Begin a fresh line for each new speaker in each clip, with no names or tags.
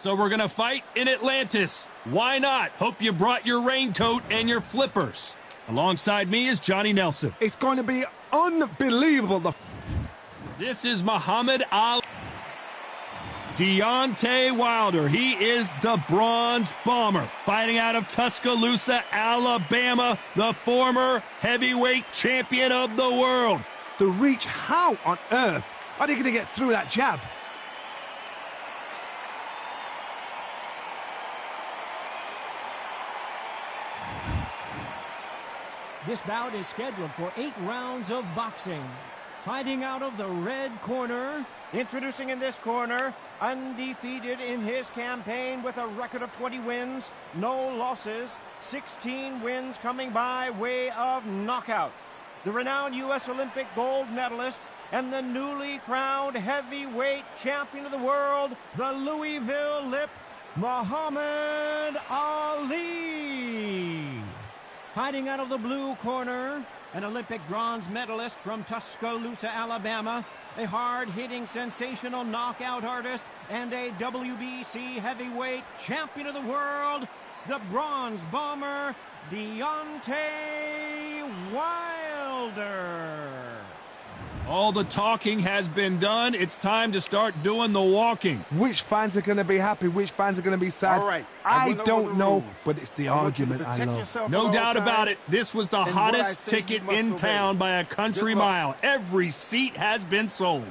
So we're going to fight in Atlantis. Why not? Hope you brought your raincoat and your flippers. Alongside me is Johnny Nelson.
It's going to be unbelievable.
This is Muhammad Ali. Deontay Wilder. He is the Bronze Bomber. Fighting out of Tuscaloosa, Alabama. The former heavyweight champion of the world.
The reach, how on earth are they going to get through that jab?
This bout is scheduled for 8 rounds of boxing. Fighting out of the red corner.
Introducing in this corner, undefeated in his campaign with a record of 20 wins, no losses, 16 wins coming by way of knockout. The renowned U.S. Olympic gold medalist and the newly crowned heavyweight champion of the world, the Louisville Lip, Muhammad Ali.
Fighting out of the blue corner, an Olympic bronze medalist from Tuscaloosa, Alabama, a hard-hitting, sensational knockout artist, and a WBC heavyweight champion of the world, the Bronze Bomber, Deontay Wilder.
All the talking has been done. It's time to start doing the walking.
Which fans are going to be happy? Which fans are going to be sad?
All right.
I don't know, but it's the argument I love.
No doubt about it. This was the hottest ticket in town by a country mile. Every seat has been sold.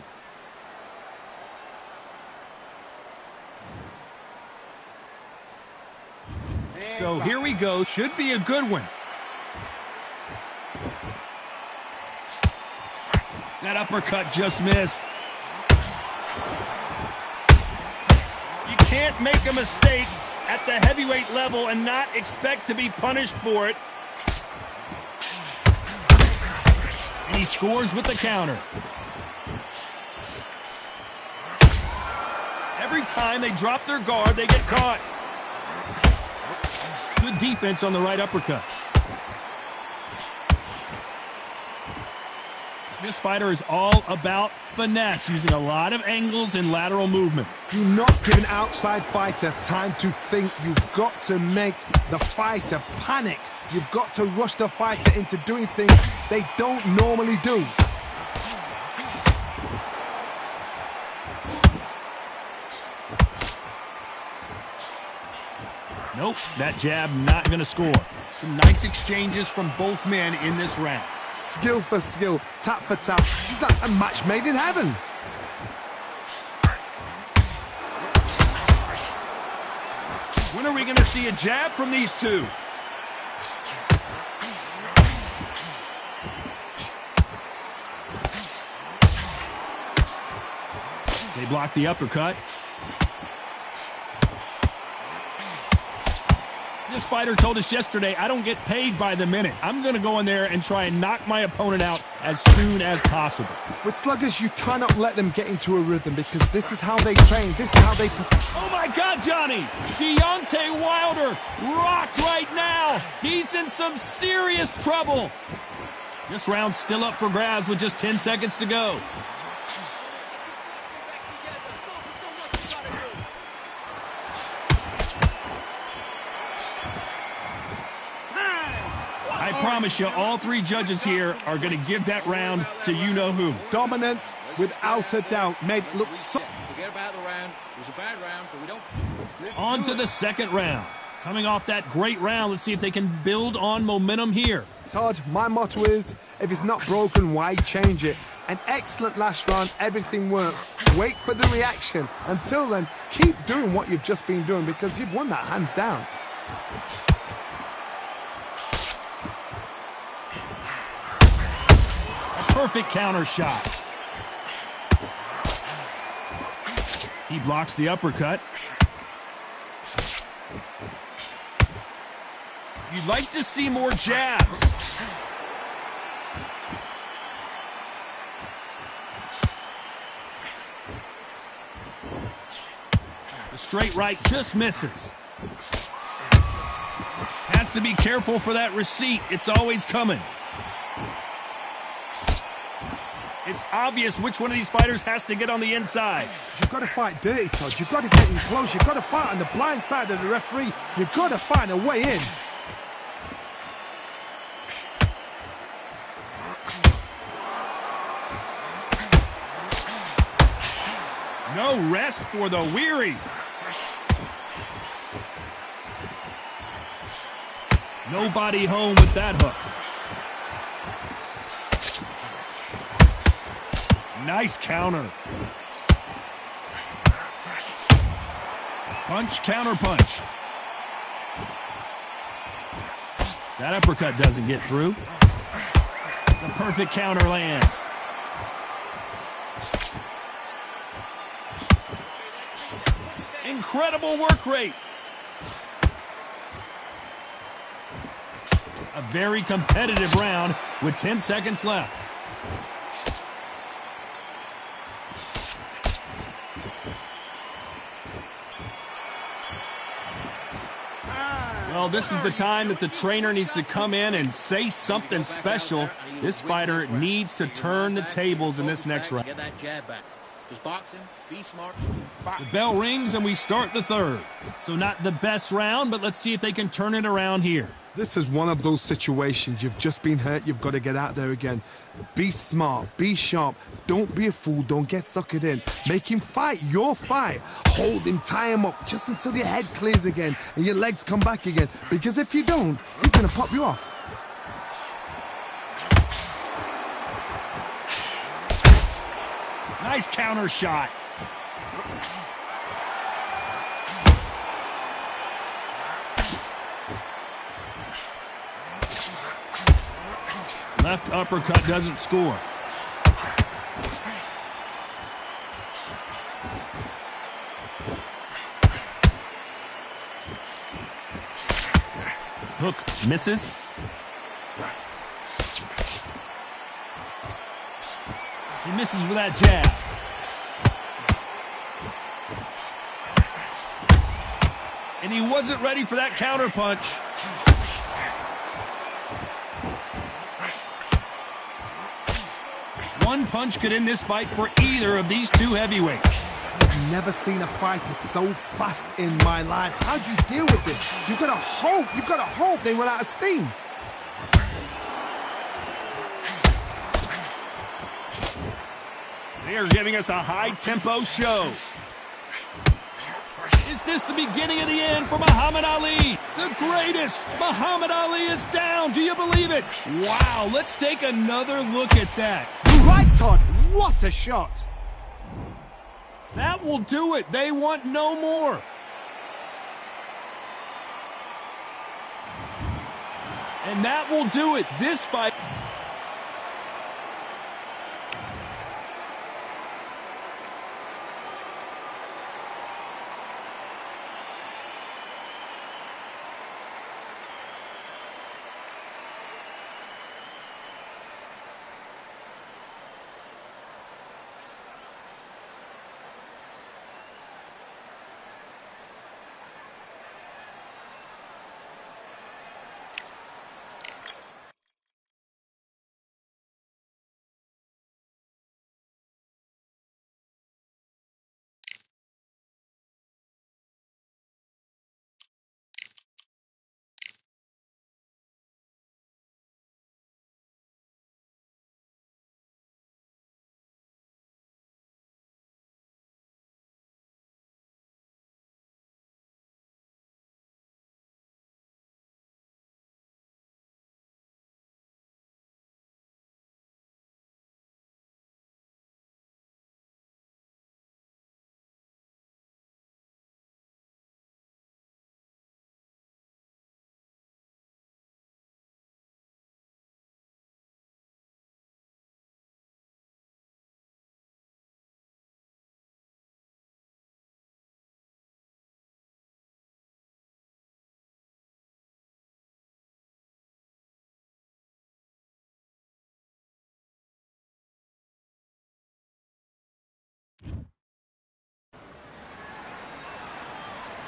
So here we go. Should be a good one. That uppercut just missed. You can't make a mistake at the heavyweight level and not expect to be punished for it. And he scores with the counter. Every time they drop their guard, they get caught. Good defense on the right uppercut. This fighter is all about finesse, using a lot of angles and lateral movement.
Do not give an outside fighter time to think. You've got to make the fighter panic. You've got to rush the fighter into doing things they don't normally do.
Nope, that jab not going to score. Some nice exchanges from both men in this round.
Skill for skill, tap for tap. She's like a match made in heaven.
When are we going to see a jab from these two? They block the uppercut. This fighter told us yesterday, I don't get paid by the minute. I'm going to go in there and try and knock my opponent out as soon as possible.
With sluggers, you cannot let them get into a rhythm because this is how they train. This is how they...
Oh, my God, Johnny! Deontay Wilder rocked right now. He's in some serious trouble. This round's still up for grabs with just 10 seconds to go. I promise you, all three judges here are going to give that round to you-know-who.
Dominance, without a doubt, made it look so...
Forget about the round. It was a bad round, but we don't...
On to the second round. Coming off that great round, let's see if they can build on momentum here.
Todd, my motto is, if it's not broken, why change it? An excellent last round, everything works. Wait for the reaction. Until then, keep doing what you've just been doing because you've won that hands down.
Perfect counter shot. He blocks the uppercut. You'd like to see more jabs. The straight right just misses. Has to be careful for that receipt. It's always coming. It's obvious which one of these fighters has to get on the inside.
You've got to fight dirty, Todd. You've got to get in close. You've got to fight on the blind side of the referee. You've got to find a way in.
No rest for the weary. Nobody home with that hook. Nice counter. Punch, counter punch. That uppercut doesn't get through. The perfect counter lands. Incredible work rate. A very competitive round with 10 seconds left. Well, this is the time that the trainer needs to come in and say something special. This fighter needs to turn the tables in this next round.
Get that jab back. Just box him. Be smart.
The bell rings and we start the third. So not the best round, but let's see if they can turn it around here.
This is one of those situations. You've just been hurt. You've got to get out there again. Be smart. Be sharp. Don't be a fool. Don't get suckered in. Make him fight your fight. Hold him. Tie him up just until your head clears again and your legs come back again. Because if you don't, he's going to pop you off.
Nice counter shot. Left uppercut doesn't score. Hook misses. He misses with that jab. And he wasn't ready for that counter punch. One punch could end this fight for either of these two heavyweights.
I've never seen a fighter so fast in my life. How do you deal with this? You've got to hope they run out of steam.
They are giving us a high-tempo show. Is this the beginning of the end for Muhammad Ali? The greatest! Muhammad Ali is down. Do you believe it? Wow, let's take another look at that.
You're right, Todd. What a shot.
That will do it. They want no more. And that will do it. This fight...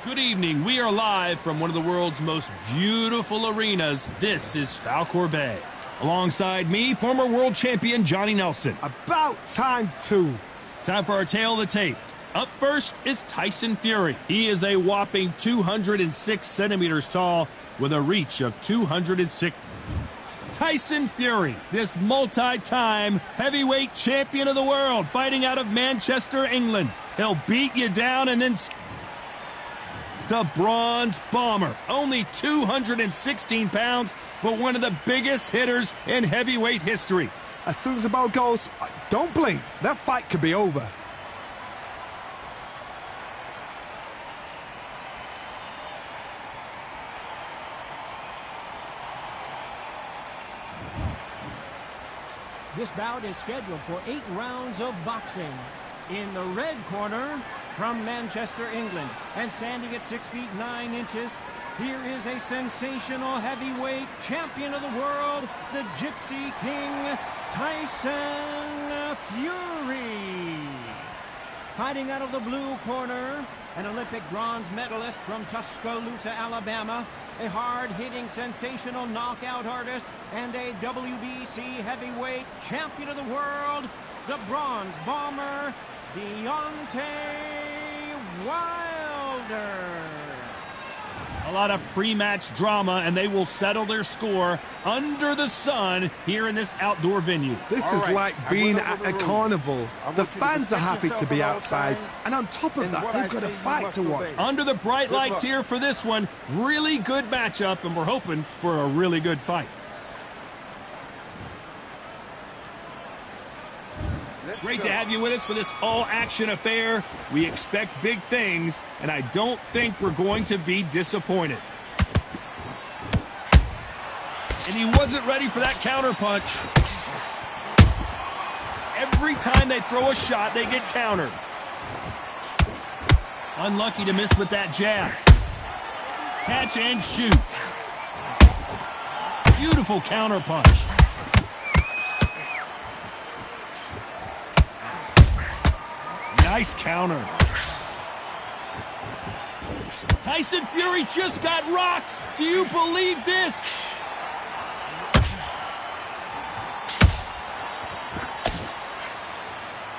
Good evening. We are live from one of the world's most beautiful arenas. This is Falkor Bay. Alongside me, former world champion Johnny Nelson.
About time, too.
Time for our tale of the tape. Up first is Tyson Fury. He is a whopping 206 centimeters tall with a reach of 206. Tyson Fury, this multi-time heavyweight champion of the world, fighting out of Manchester, England. He'll beat you down and then... The Bronze Bomber, only 216 pounds, but one of the biggest hitters in heavyweight history.
As soon as the bell goes, don't blink. That fight could be over.
This bout is scheduled for 8 rounds of boxing. In the red corner, from Manchester, England, and standing at 6 feet 9 inches, here is a sensational heavyweight champion of the world, the Gypsy King, Tyson Fury. Fighting out of the blue corner, an Olympic bronze medalist from Tuscaloosa, Alabama, a hard-hitting, sensational knockout artist, and a WBC heavyweight champion of the world, the Bronze Bomber, Deontay Wilder.
A lot of pre-match drama, and they will settle their score under the sun here in this outdoor venue.
This is like being at a carnival. The fans are happy to be outside, and on top of that, they've got a fight to watch.
Under the bright lights here for this one, really good matchup, and we're hoping for a really good fight. Great to have you with us for this all-action affair. We expect big things, and I don't think we're going to be disappointed. And he wasn't ready for that counter punch. Every time they throw a shot, they get countered. Unlucky to miss with that jab. Catch and shoot. Beautiful counter punch. Nice counter. Tyson Fury just got rocked. Do you believe this?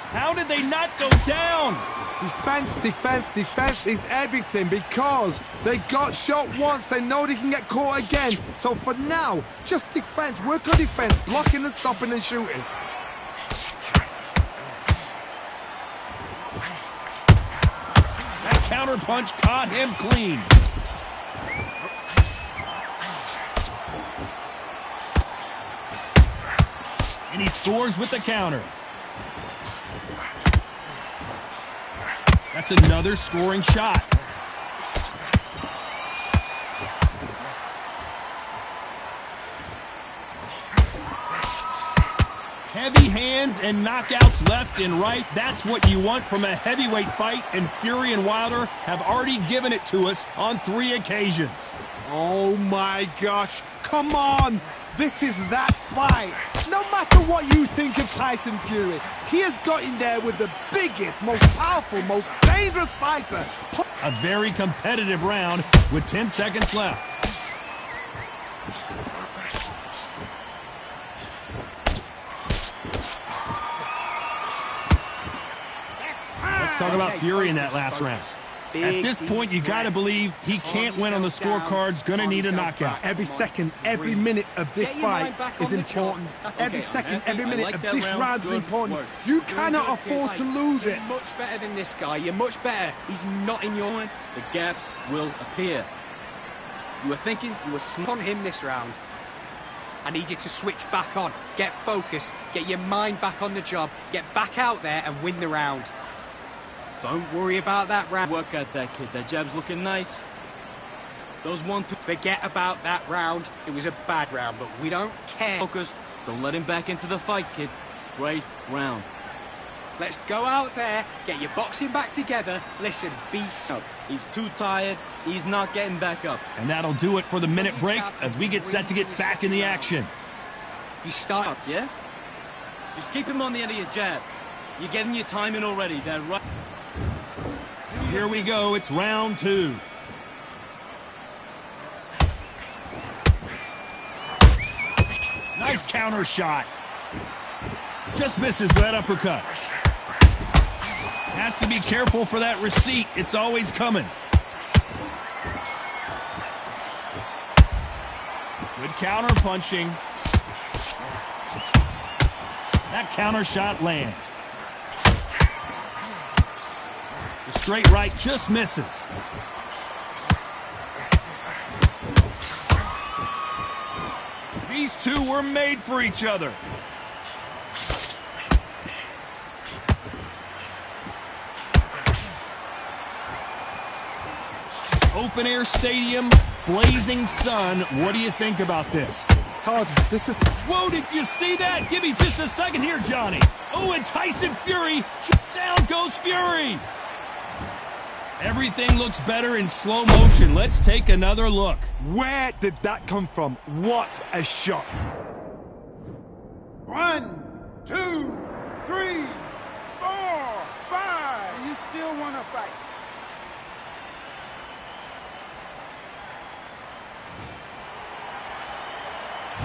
How did they not go down?
Defense, defense, defense is everything because they got shot once. They know they can get caught again. So for now, just defense. Work on defense, blocking and stopping and shooting.
Counter punch caught him clean. And he scores with the counter. That's another scoring shot. Heavy hands and knockouts left and right. That's what you want from a heavyweight fight, and Fury and Wilder have already given it to us on 3 occasions.
Oh my gosh, come on! This is that fight. No matter what you think of Tyson Fury, he has got in there with the biggest, most powerful, most dangerous fighter.
A very competitive round with 10 seconds left. Let's talk about Fury in that last round. At this point, you got to believe he can't win on the scorecards. Going to need a knockout.
Every second, every minute of this fight is important. Every second, every minute of this round is important. You cannot afford to lose it.
You're much better than this guy. You're much better. He's not in your mind.
The gaps will appear.
You were thinking you were smart on him this round. I need you to switch back on. Get focused. Get your mind back on the job. Get back out there and win the round. Don't worry about that round.
Work at that, kid. That jab's looking nice. Those 1-2.
Forget about that round. It was a bad round, but we don't care.
Focused. Don't let him back into the fight, kid. Great round.
Let's go out there, get your boxing back together. Listen, be so.
He's too tired. He's not getting back up.
And that'll do it for the minute break as we get set to get back in the action.
You start,
yeah? Just keep him on the end of your jab. You're getting your time in already. That right.
Here we go. It's round 2. Nice counter shot. Just misses that uppercut. Has to be careful for that receipt. It's always coming. Good counter punching. That counter shot lands. The straight right just misses. These two were made for each other. Open air stadium, blazing sun. What do you think about this?
Todd, this is...
Whoa, did you see that? Give me just a second here, Johnny. Oh, and Tyson Fury, down goes Fury. Everything looks better in slow motion. Let's take another look.
Where did that come from? What a shot.
1, 2, 3, 4, 5. You still want to fight?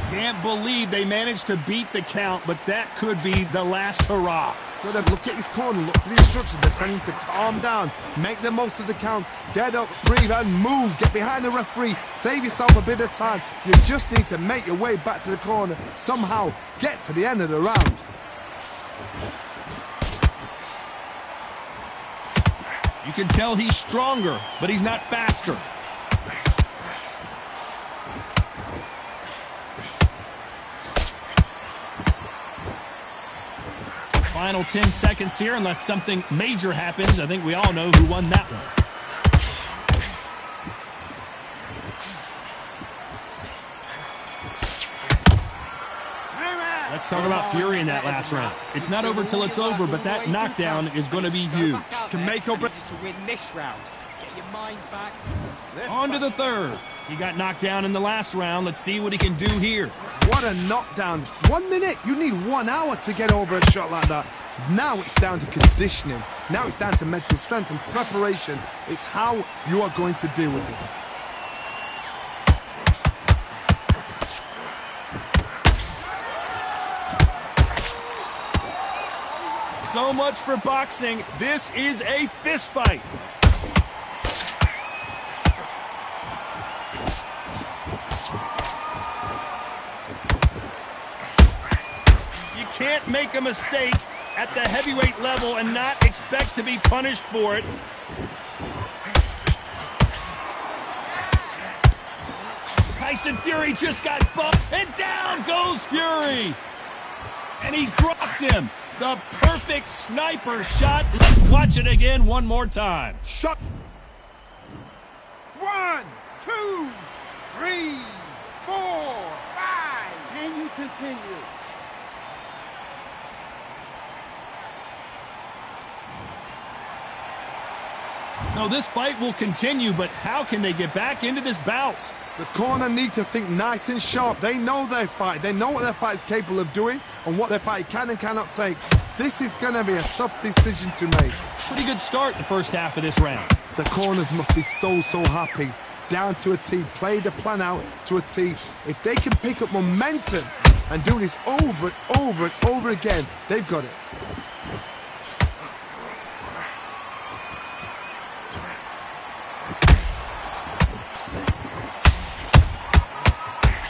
Can't believe they managed to beat the count, but that could be the last hurrah.
Look at his corner, look for the instructions. They're telling him to calm down, make the most of the count, get up, breathe, and move. Get behind the referee, save yourself a bit of time. You just need to make your way back to the corner, somehow get to the end of the round.
You can tell he's stronger, but he's not faster. Final 10 seconds here, unless something major happens. I think we all know who won that one. Let's talk about Fury in that last round. It's not over till it's over, but that knockdown is going to be huge.
Can make up to win this round. Get your mind back.
On to the third. He got knocked down in the last round. Let's see what he can do here.
What a knockdown. 1 minute. You need 1 hour to get over a shot like that. Now it's down to conditioning. Now it's down to mental strength and preparation. It's how you are going to deal with this.
So much for boxing. This is a fist fight. You can't make a mistake at the heavyweight level and not expect to be punished for it. Tyson Fury just got bumped, and down goes Fury. And he dropped him. The perfect sniper shot. Let's watch it again one more time.
Shot.
1, 2, 3, 4, 5. Can you continue?
So this fight will continue, but how can they get back into this bout?
The corner need to think nice and sharp. They know their fight. They know what their fight is capable of doing and what their fight can and cannot take. This is going to be a tough decision to make.
Pretty good start the first half of this round.
The corners must be so happy. Down to a T. Play the plan out to a T. If they can pick up momentum and do this over and over and over again, they've got it.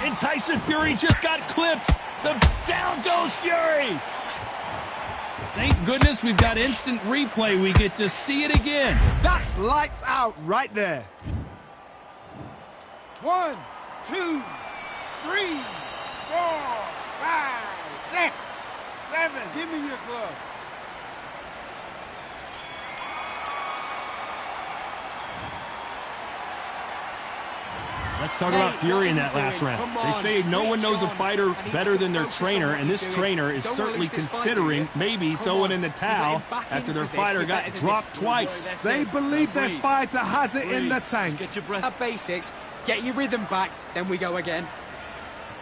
And Tyson Fury just got clipped. Down goes Fury. Thank goodness we've got instant replay. We get to see it again.
That's lights out right there.
1, 2, 3, 4, 5, 6, 7. Give me your glove.
Let's talk about Fury in that last round. They say no one knows a fighter better than their trainer, and this trainer is certainly considering maybe throwing in the towel after their fighter got dropped twice.
They believe their fighter has it in the tank.
Get your breath.
At basics, get your rhythm back, then we go again.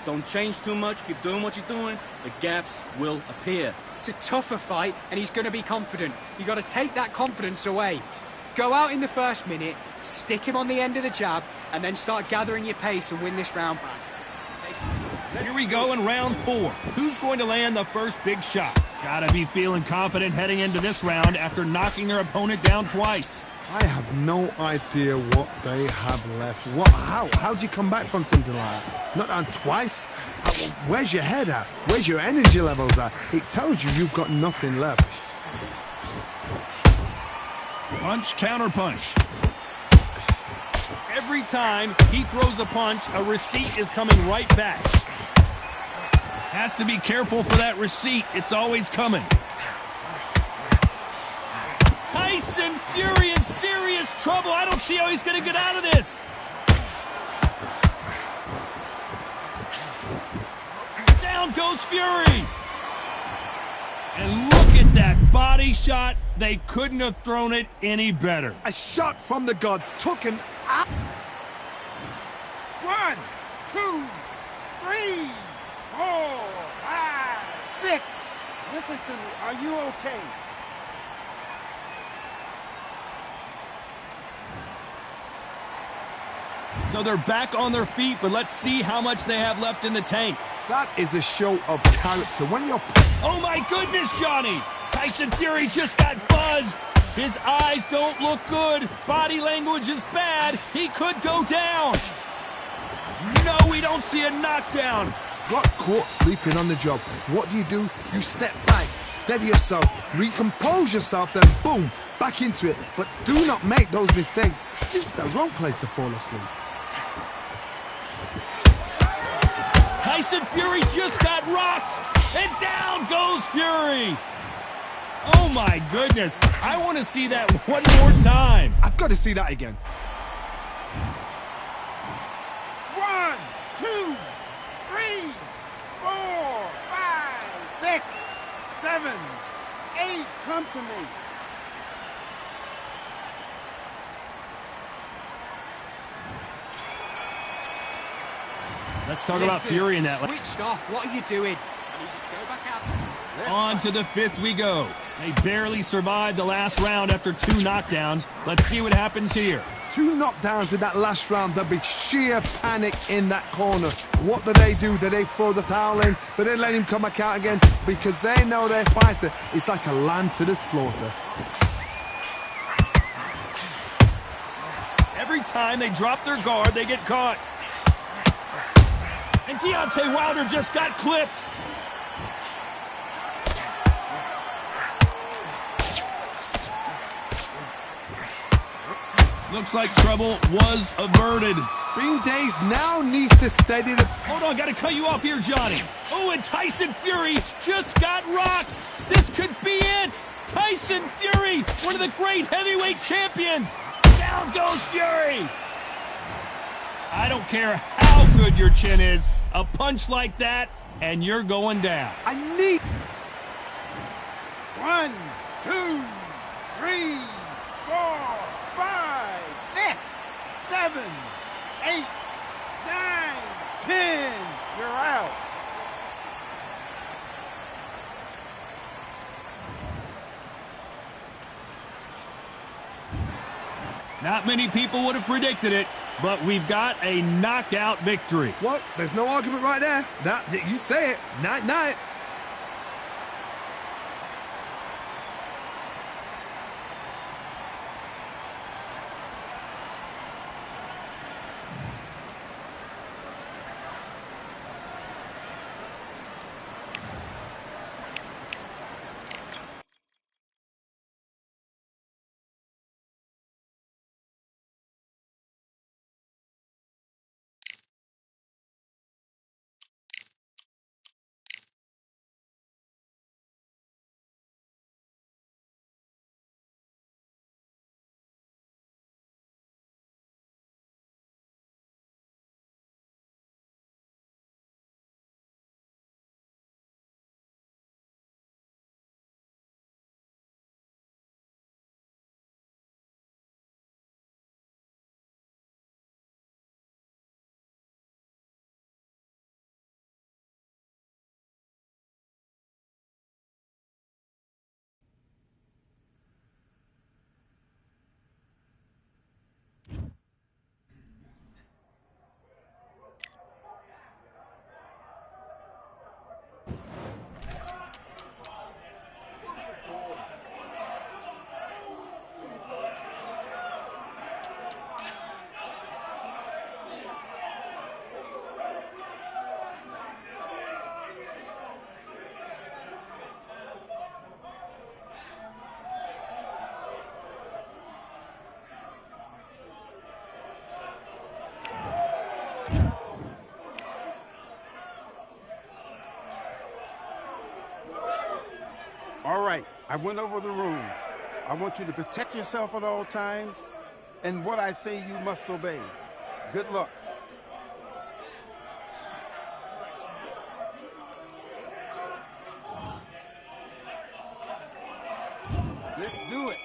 Don't change too much. Keep doing what you're doing. The gaps will appear.
It's a tougher fight, and he's going to be confident. You've got to take that confidence away. Go out in the first minute, stick him on the end of the jab, and then start gathering your pace and win this round back.
Here we go in round 4. Who's going to land the first big shot? Gotta be feeling confident heading into this round after knocking their opponent down twice.
I have no idea what they have left. How do you come back from something like that? Not down twice? Where's your head at? Where's your energy levels at? It tells you you've got nothing left.
Punch, counter punch. Every time he throws a punch, a receipt is coming right back. Has to be careful for that receipt. It's always coming. Tyson Fury in serious trouble. I don't see how he's going to get out of this. Down goes Fury. And look at that body shot. They couldn't have thrown it any better.
A shot from the gods took him out.
1, 2, 3, 4, 5, 6. Listen to me. Are you okay?
So they're back on their feet, but let's see how much they have left in the tank.
That is a show of character. When you're...
Oh my goodness, Johnny! Tyson Fury just got buzzed. His eyes don't look good. Body language is bad. He could go down. No, we don't see a knockdown.
Got caught sleeping on the job. What do? You step back, steady yourself, recompose yourself, then boom, back into it. But do not make those mistakes. This is the wrong place to fall asleep.
Tyson Fury just got rocked, and down goes Fury. Oh my goodness, I want to see that one more time.
I've got to see that again.
1, 2, 3, 4, 5, 6, 7, 8. Come to me.
Let's talk about Fury in that.
Switched off. What are you doing? And you just go back out.
On to the 5th we go. They barely survived the last round after 2 knockdowns. Let's see what happens here.
2 knockdowns in that last round. There'll be sheer panic in that corner. What do? Do they throw the towel in? Do they let him come back out again? Because they know their fighter is like a lamb to the slaughter.
Every time they drop their guard, they get caught. And Deontay Wilder just got clipped. Looks like trouble was averted.
Bean Days now needs to steady the...
Hold on, gotta cut you off here, Johnny. Oh, and Tyson Fury just got rocked. This could be it. Tyson Fury, one of the great heavyweight champions. Down goes Fury. I don't care how good your chin is. A punch like that, and you're going down.
I need...
1, 2, 3, 4, 5, 6, 7, 8, 9, 10. You're out.
Not many people would have predicted it, but we've got a knockout victory.
What? There's no argument right there. That you say it. Night-night.
All right, I went over the rules. I want you to protect yourself at all times, and what I say you must obey. Good luck. Let's do it.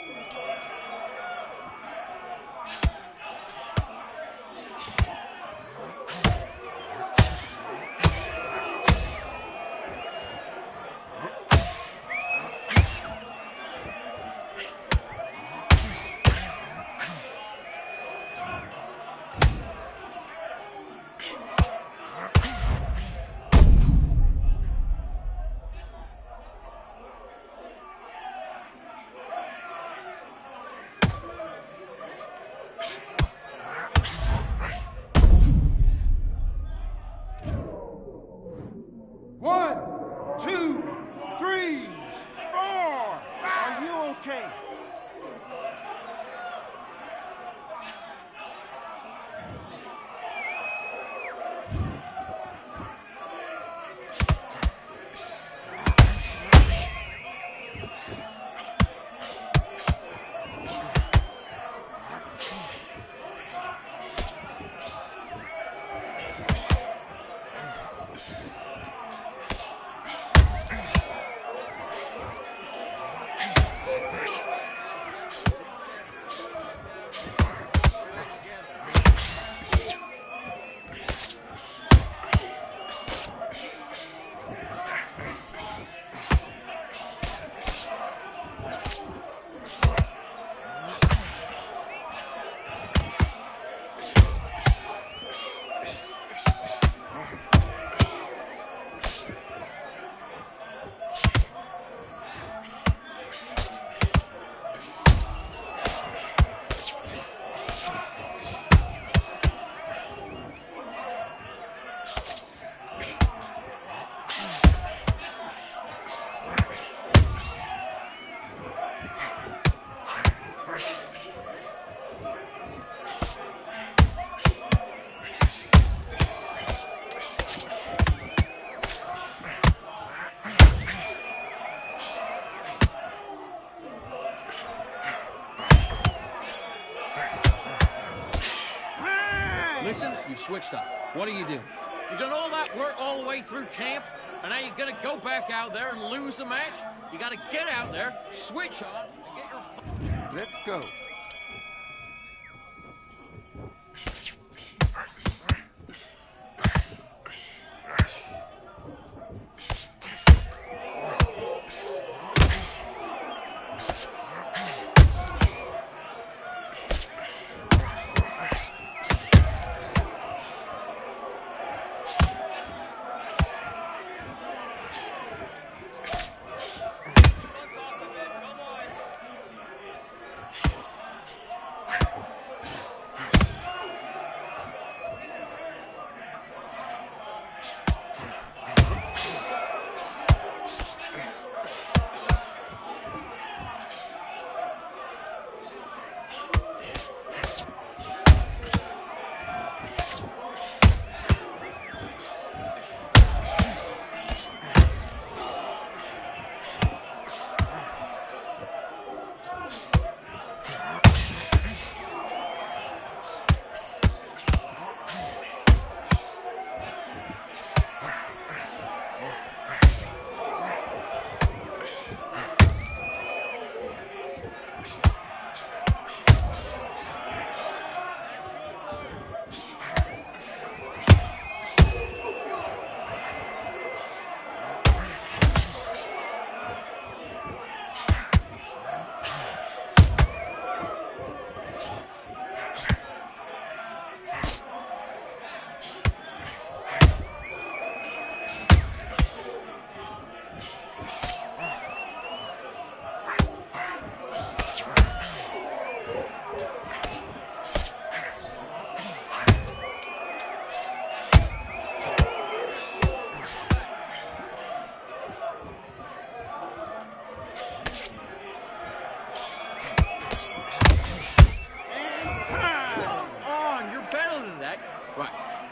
One, two, three, four. Are you okay?
Listen, you've switched up. What are you doing?
You've done all that work all the way through camp, and now you're gonna go back out there and lose the match? You gotta get out there, switch on, and get your...
Let's go.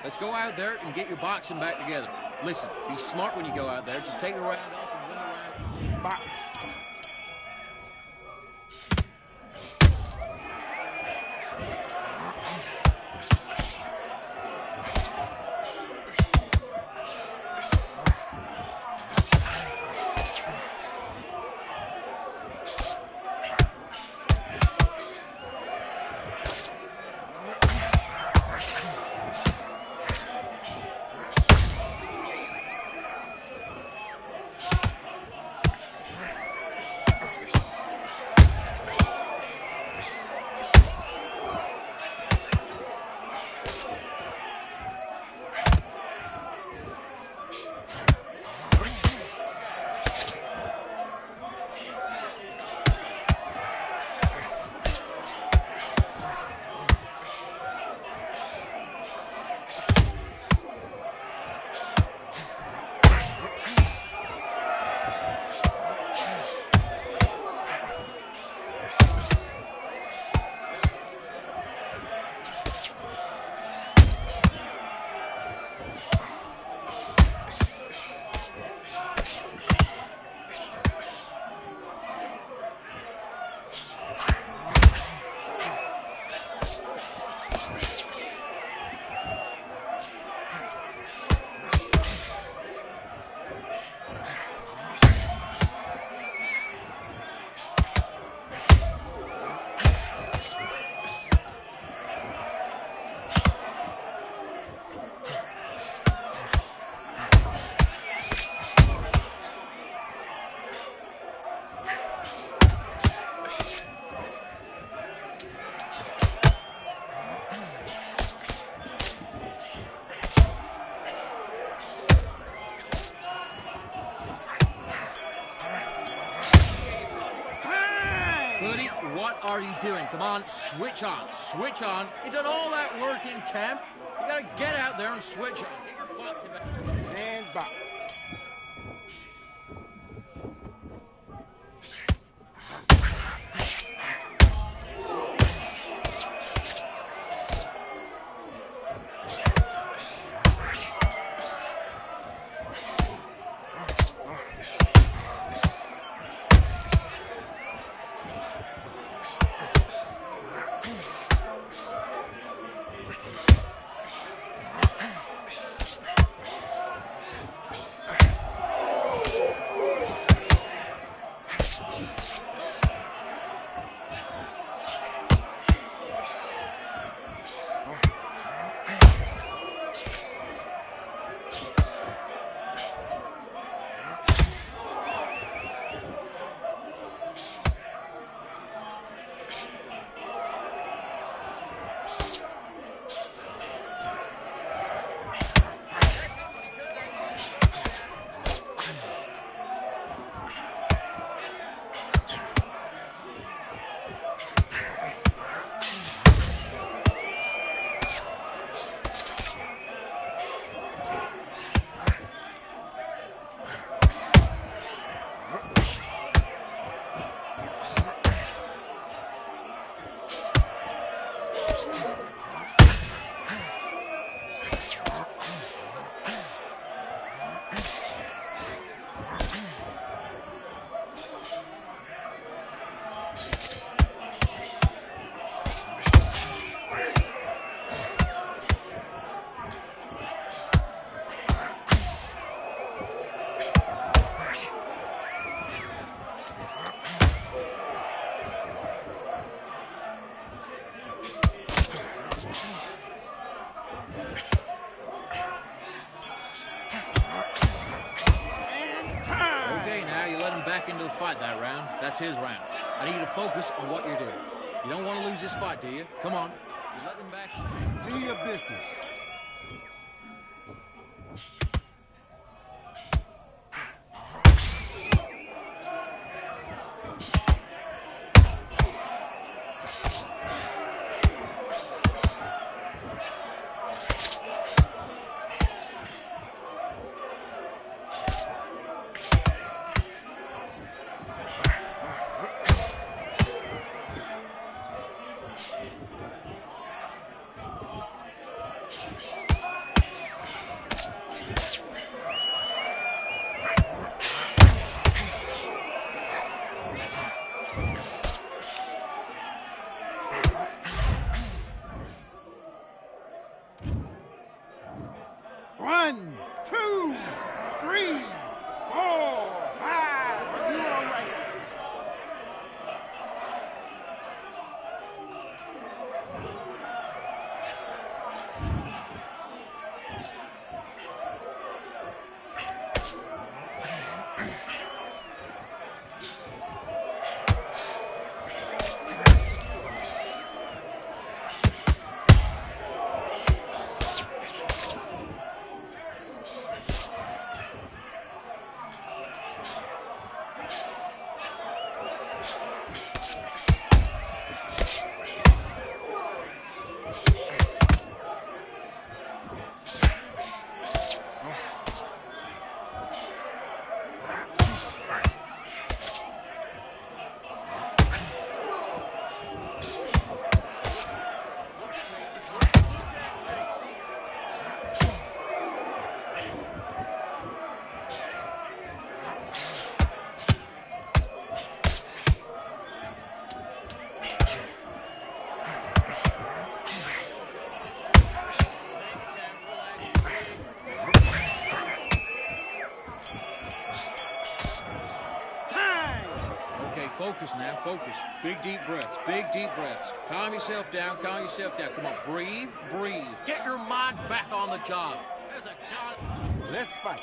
Let's go out there and get your boxing back together. Listen, be smart when you go out there. Just take the round off and win the round.
Box.
Buddy, what are you doing? Come on, switch on, switch on. You done all that work in camp. You gotta get out there and switch on. Get your butts in back.
And box.
Into the fight that round. That's his round. I need you to focus on what you're doing. You don't want to lose this fight, do you? Come on. You let them back.
Do your business. One, two, three, four, five. Are you all right?
Focus now, focus. Big deep breaths, big deep breaths. Calm yourself down, calm yourself down. Come on, breathe, breathe. Get your mind back on the job. There's a god.
Let's fight.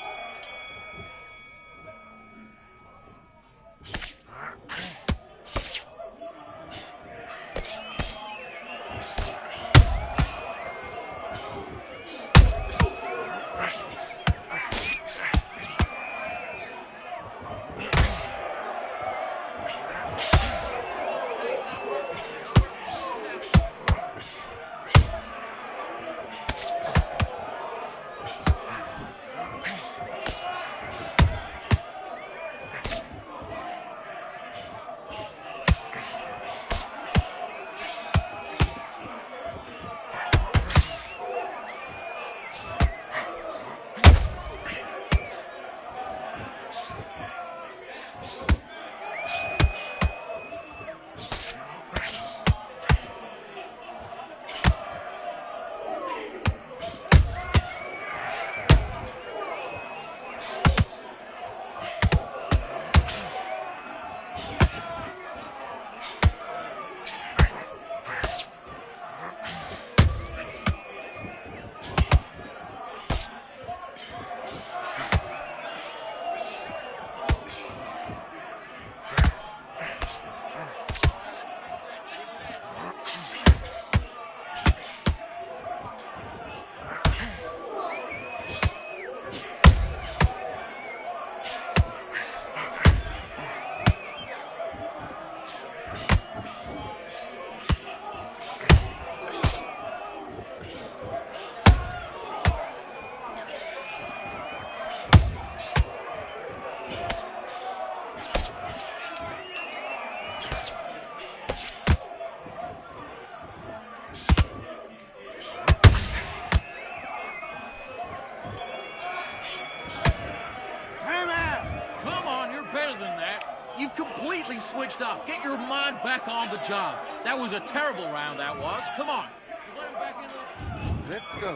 You've completely switched off. Get your mind back on the job. That was a terrible round, that was. Come on. Let him back into the...
Let's go.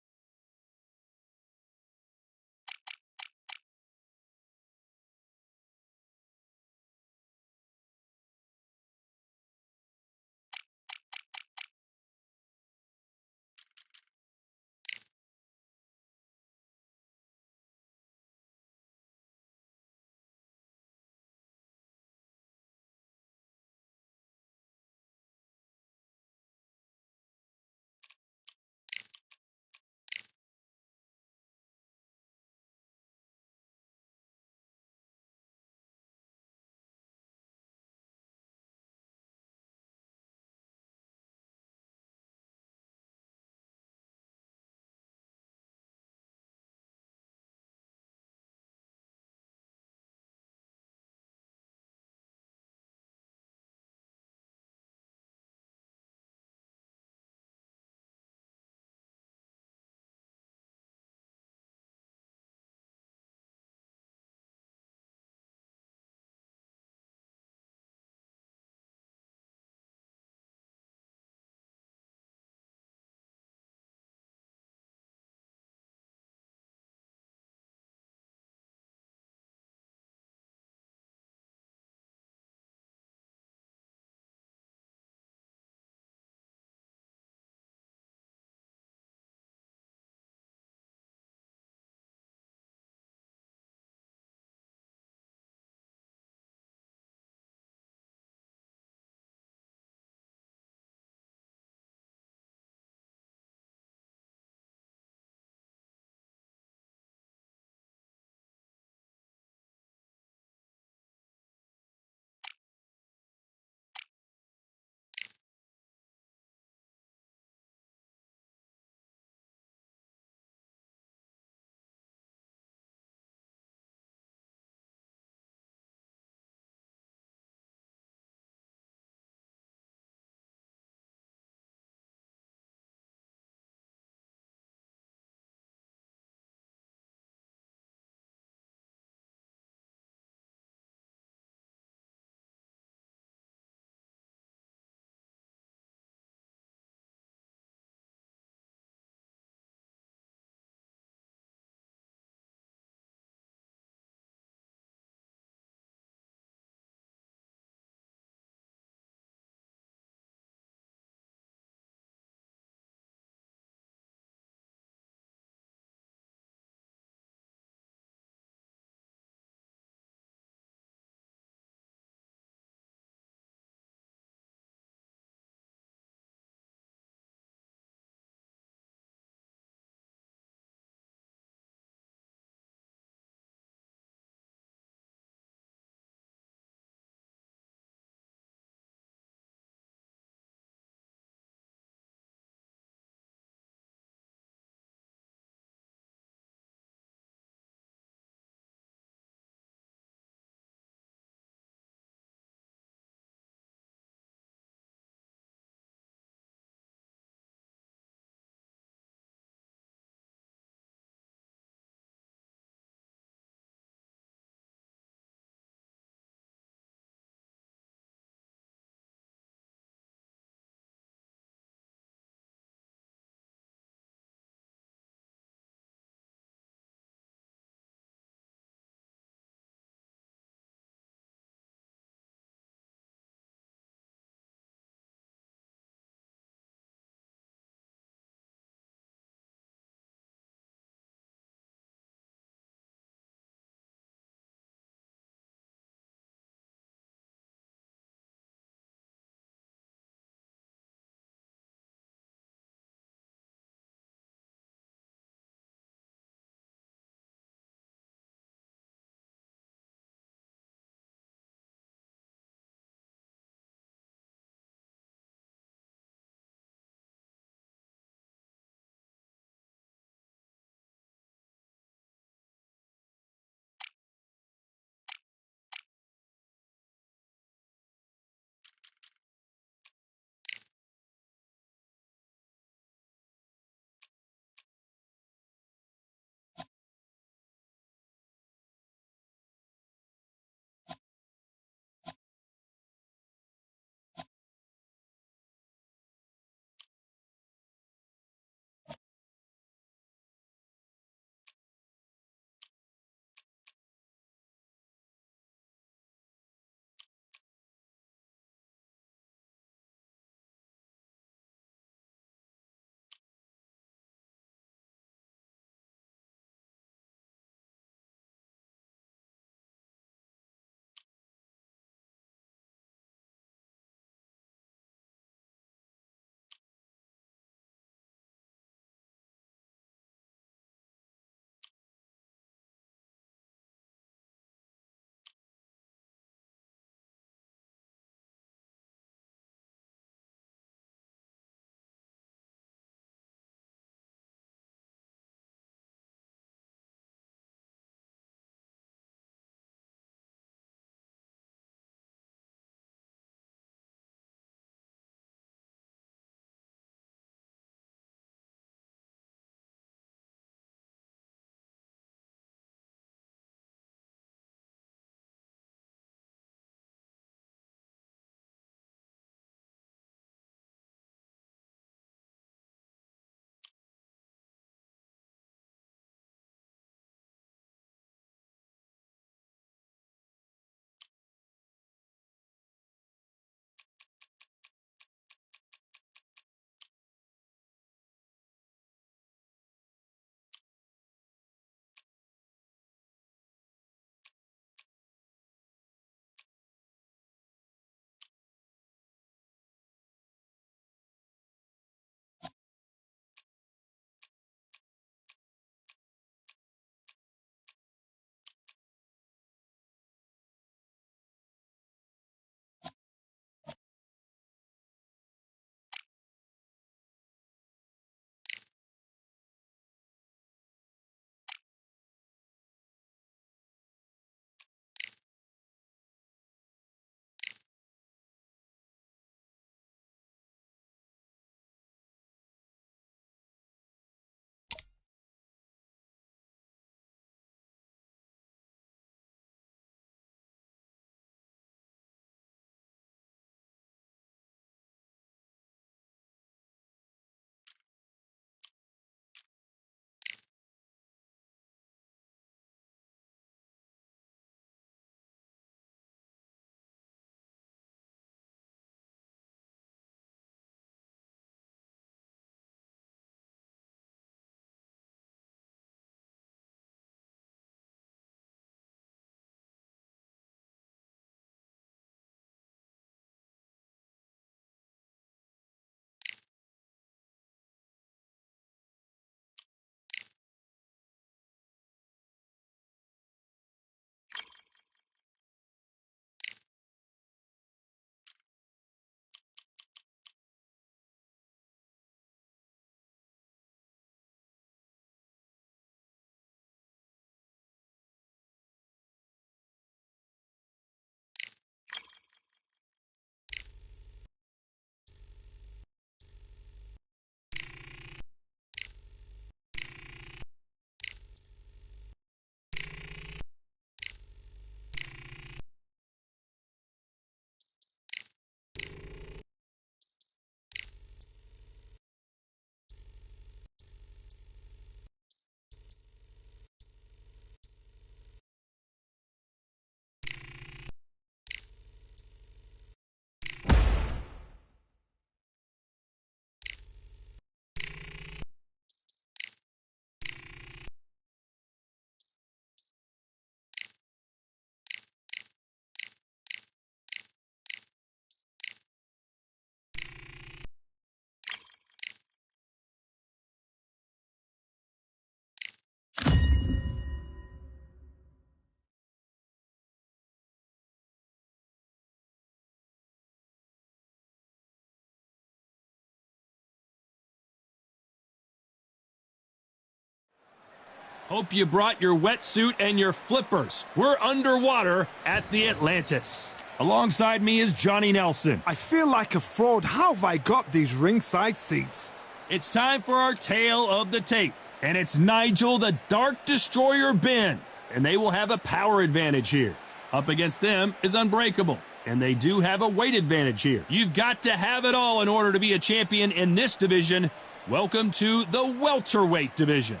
Hope you brought your wetsuit and your flippers. We're underwater at the Atlantis. Alongside me is Johnny Nelson.
I feel like a fraud. How have I got these ringside seats?
It's time for our tale of the tape. And it's Nigel the Dark Destroyer Ben. And they will have a power advantage here. Up against them is Unbreakable. And they do have a weight advantage here. You've got to have it all in order to be a champion in this division. Welcome to the welterweight division.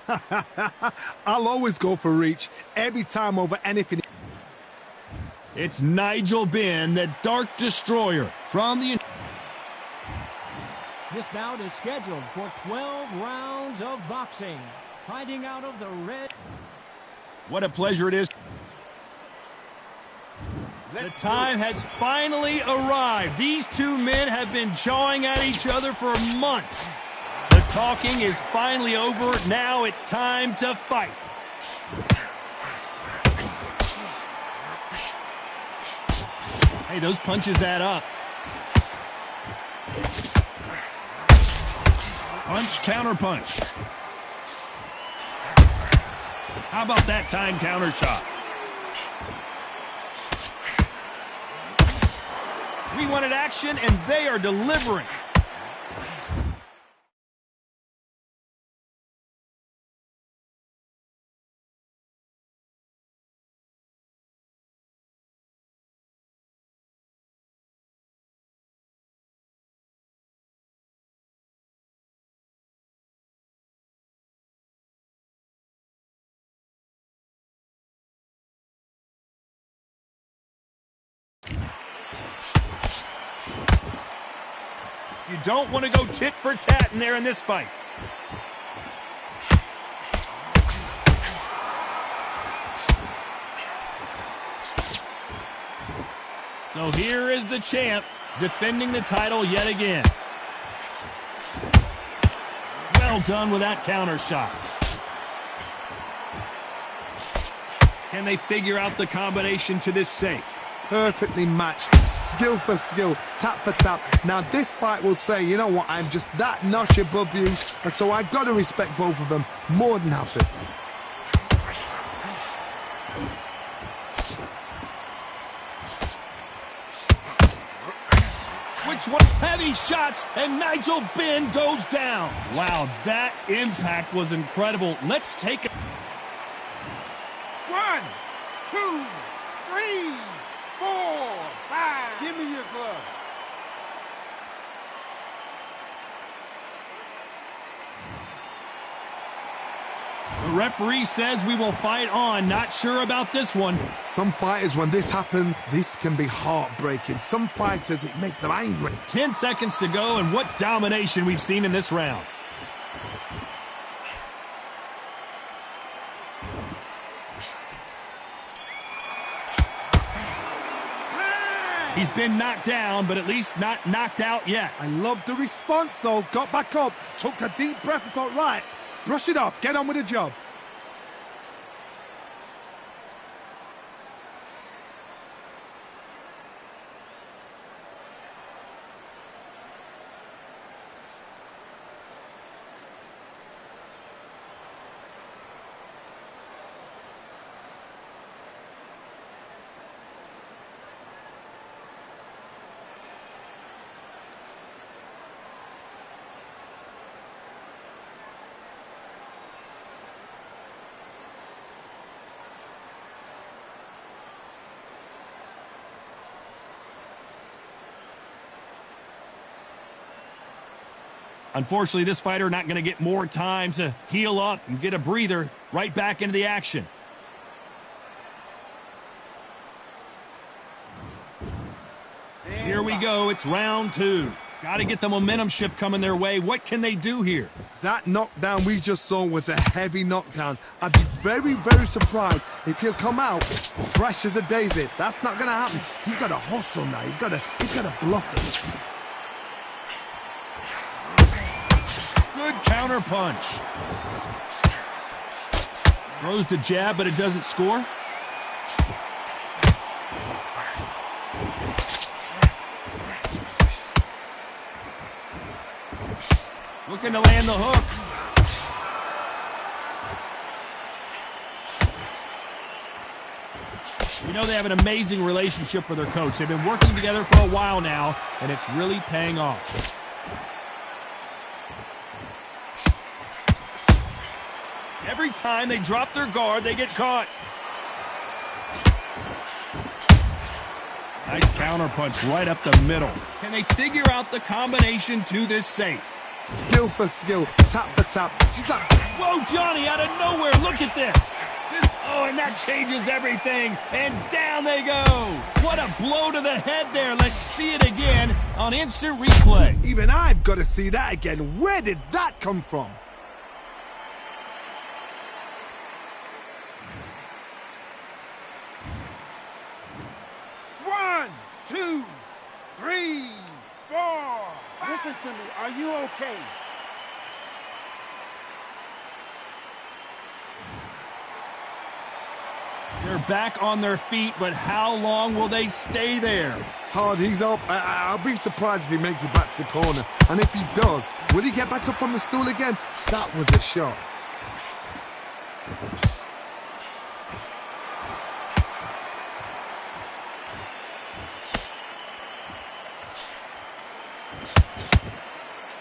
I'll always go for reach every time over anything.
It's Nigel Ben, the Dark Destroyer from the...
This bout is scheduled for 12 rounds of boxing. Fighting out of the red...
What a pleasure it is. The time has finally arrived. These two men have been jawing at each other for months. The talking is finally over. Now it's time to fight. Hey, those punches add up. Punch, counter punch. How about that time counter shot? We wanted action, and they are delivering. You don't want to go tit for tat in there in this fight. So here is the champ defending the title yet again. Well done with that counter shot. Can they figure out the combination to this safe?
Perfectly matched, skill for skill, tap for tap. Now this fight will say, you know what, I'm just that notch above you, and so I've got to respect both of them more than happy.
Which one? Heavy shots, and Nigel Ben goes down. Wow, that impact was incredible. Let's take it.
1, 2, 3, 4, 5. Give me your glove.
The referee says we will fight on. Not sure about this one.
Some fighters, when this happens, this can be heartbreaking. Some fighters, it makes them angry.
10 seconds to go, and what domination we've seen in this round. He's been knocked down, but at least not knocked out yet.
I love the response, though. Got back up, took a deep breath and thought, right, brush it off, get on with the job.
Unfortunately, this fighter not going to get more time to heal up and get a breather. Right back into the action. Here we go. It's round 2. Got to get the momentum shift coming their way. What can they do here?
That knockdown we just saw was a heavy knockdown. I'd be very, very surprised if he'll come out fresh as a daisy. That's not going to happen. He's got to hustle now. He's got to bluff it.
Good counter punch. Throws the jab, but it doesn't score. Looking to land the hook. You know they have an amazing relationship with their coach. They've been working together for a while now, and it's really paying off. Every time they drop their guard, they get caught. Nice counter punch right up the middle. Can they figure out the combination to this safe?
Skill for skill, tap for tap. She's like,
whoa, Johnny, out of nowhere. Look at this. Oh, and that changes everything. And down they go. What a blow to the head there. Let's see it again on instant replay.
Even I've got to see that again. Where did that come from?
One, two, three, four. Listen to me. Are you okay?
They're back on their feet, but how long will they stay there?
Hard, he's up. I'll be surprised if he makes it back to the corner. And if he does, will he get back up from the stool again? That was a shot.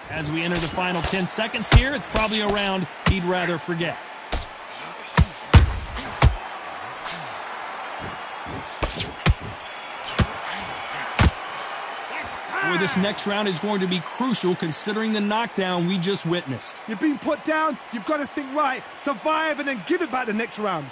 As we enter the final 10 seconds here, it's probably a round he'd rather forget. Boy, this next round is going to be crucial considering the knockdown we just witnessed.
You've been put down, you've got to think right, survive and then give it back the next round.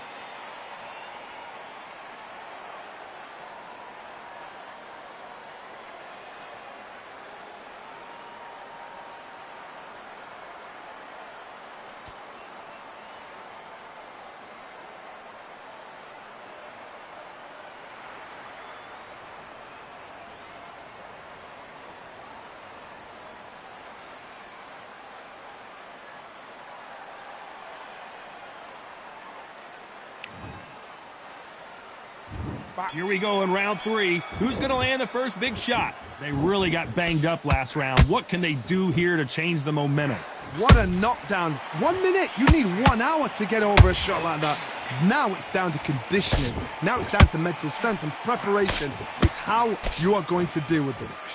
Here we go in round 3. Who's going to land the first big shot? They really got banged up last round. What can they do here to change the momentum?
What a knockdown. 1 minute, you need 1 hour to get over a shot like that. Now it's down to conditioning. Now it's down to mental strength and preparation. It's how you are going to deal with this.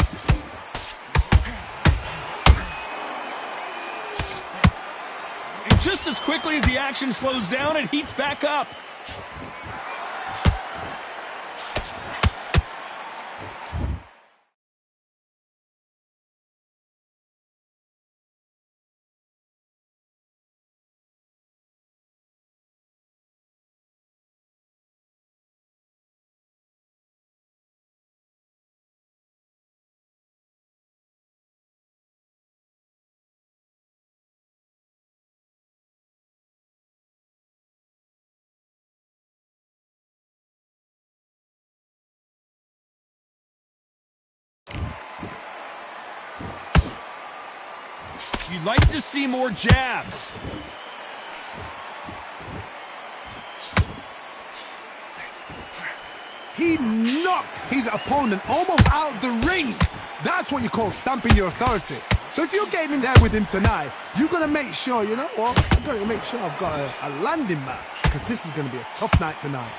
And just as quickly as the action slows down, it heats back up. You'd like to see more jabs.
He knocked his opponent almost out of the ring. That's what you call stamping your authority. So if you're getting in there with him tonight, you've got to make sure, you know what? I've got to make sure I've got a landing mat, because this is going to be a tough night tonight.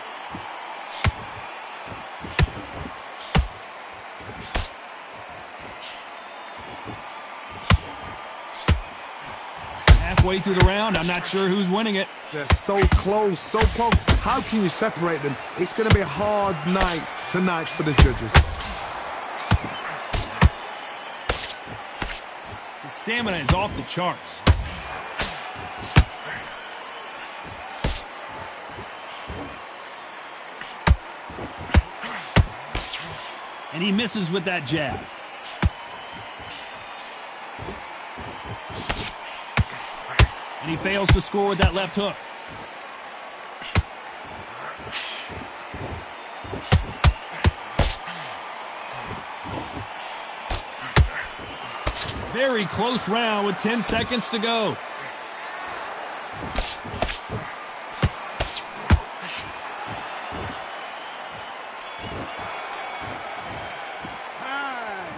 Halfway through the round, I'm not sure who's winning it.
They're so close, so close. How can you separate them? It's going to be a hard night tonight for the judges.
The stamina is off the charts. And he misses with that jab. And he fails to score with that left hook. Very close round with 10 seconds to go.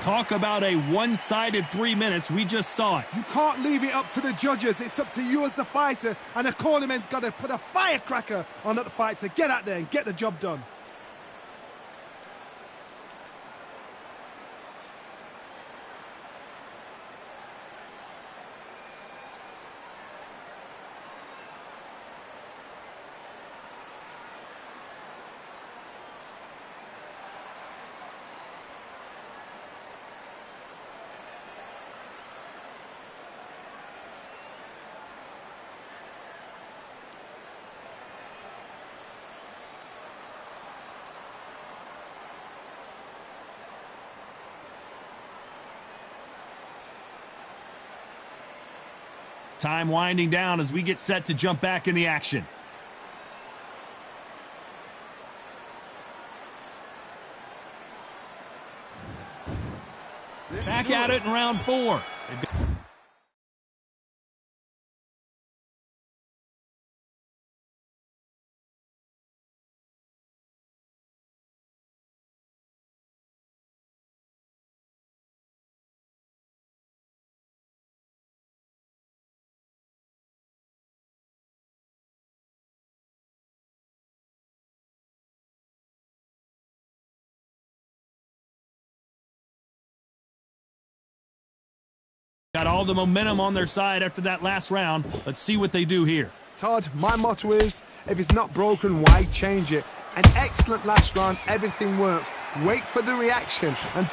Talk about a one-sided 3 minutes. We just saw it.
You can't leave it up to the judges. It's up to you as the fighter. And the cornerman's got to put a firecracker on that fight to get out there and get the job done.
Time winding down as we get set to jump back in the action. Back at it in round 4. Got all the momentum on their side after that last round. Let's see what they do here.
Todd, my motto is, if it's not broken, why change it? An excellent last round, everything works. Wait for the reaction. And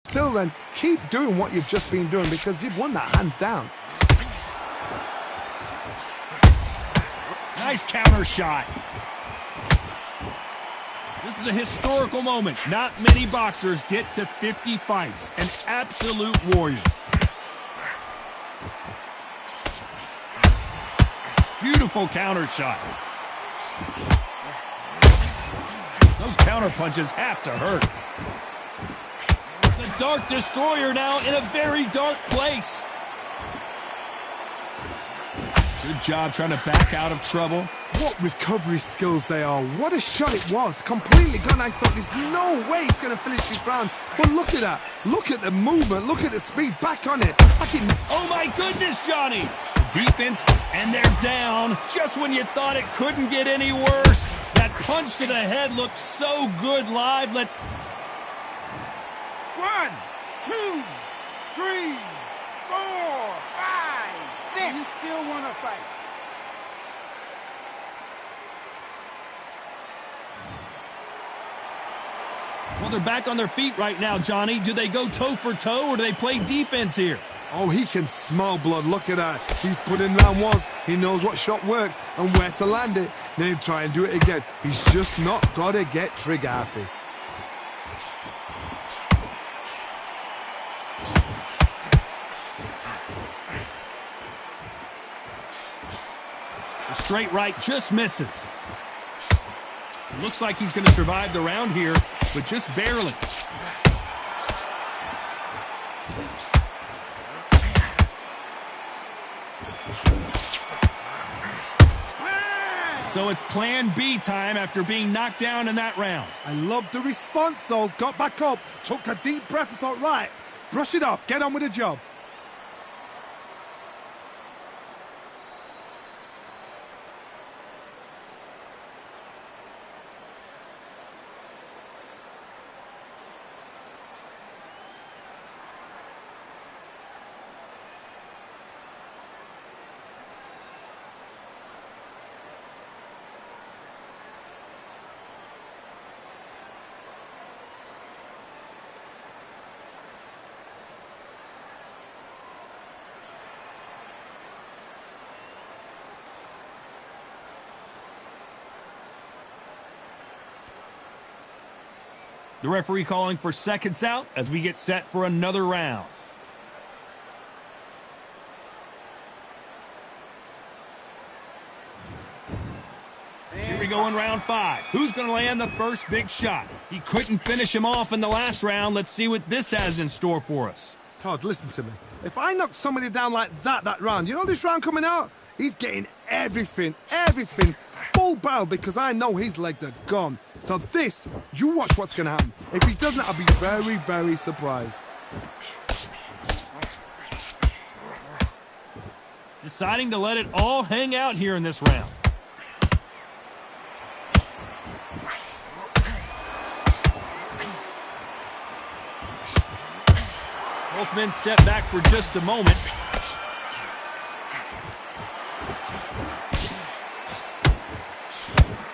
until then, keep doing what you've just been doing because you've won that hands down.
Nice counter shot. This is a historical moment. Not many boxers get to 50 fights. An absolute warrior. Beautiful counter shot. Those counter punches have to hurt. The Dark Destroyer now in a very dark place. Good job trying to back out of trouble.
What recovery skills they are. What a shot it was. Completely gone. I thought there's no way he's going to finish this round. But look at that. Look at the movement. Look at the speed. Back on it.
Oh my goodness, Johnny. The defense, and they're down. Just when you thought it couldn't get any worse. That punch to the head looks so good live. Let's...
1, 2, 3, 4, 5, 6. You still want to fight?
Well, they're back on their feet right now, Johnny. Do they go toe for toe or do they play defense here?
Oh, he can smell blood. Look at that. He's put in round once. He knows what shot works and where to land it. Then he'll try and do it again. He's just not got to get trigger happy.
The straight right just misses. Looks like he's going to survive the round here, but just barely. So it's plan B time after being knocked down in that round.
I love the response, though. Got back up, took a deep breath and thought, right, brush it off, get on with the job.
The referee calling for seconds out as we get set for another round. Here we go in round 5. Who's going to land the first big shot? He couldn't finish him off in the last round. Let's see what this has in store for us.
Todd, listen to me. If I knock somebody down like that round, you know this round coming out? He's getting everything, full barrel because I know his legs are gone. So this, you watch what's going to happen. If he doesn't, I'll be very, very surprised.
Deciding to let it all hang out here in this round. Both men step back for just a moment.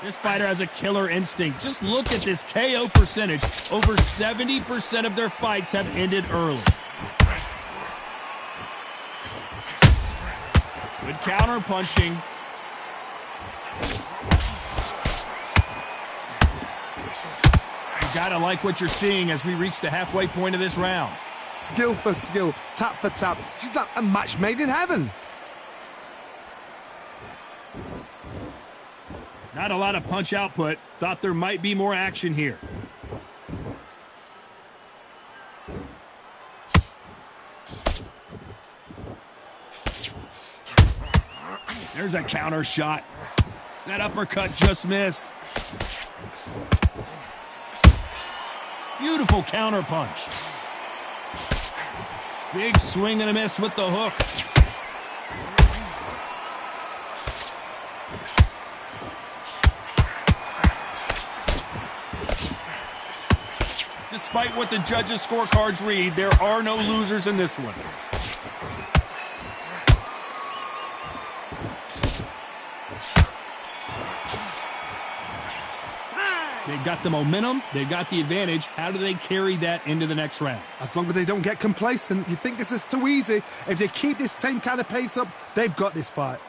This fighter has a killer instinct. Just look at this KO percentage. Over 70% of their fights have ended early. Good counter punching. You gotta like what you're seeing as we reach the halfway point of this round.
Skill for skill, tap for tap. She's like a match made in heaven.
Not a lot of punch output. Thought there might be more action here. There's a counter shot. That uppercut just missed. Beautiful counter punch. Big swing and a miss with the hook. Despite what the judges' scorecards read, there are no losers in this one. They've got the momentum, they've got the advantage. How do they carry that into the next round?
As long as they don't get complacent, you think this is too easy. If they keep this same kind of pace up, they've got this fight.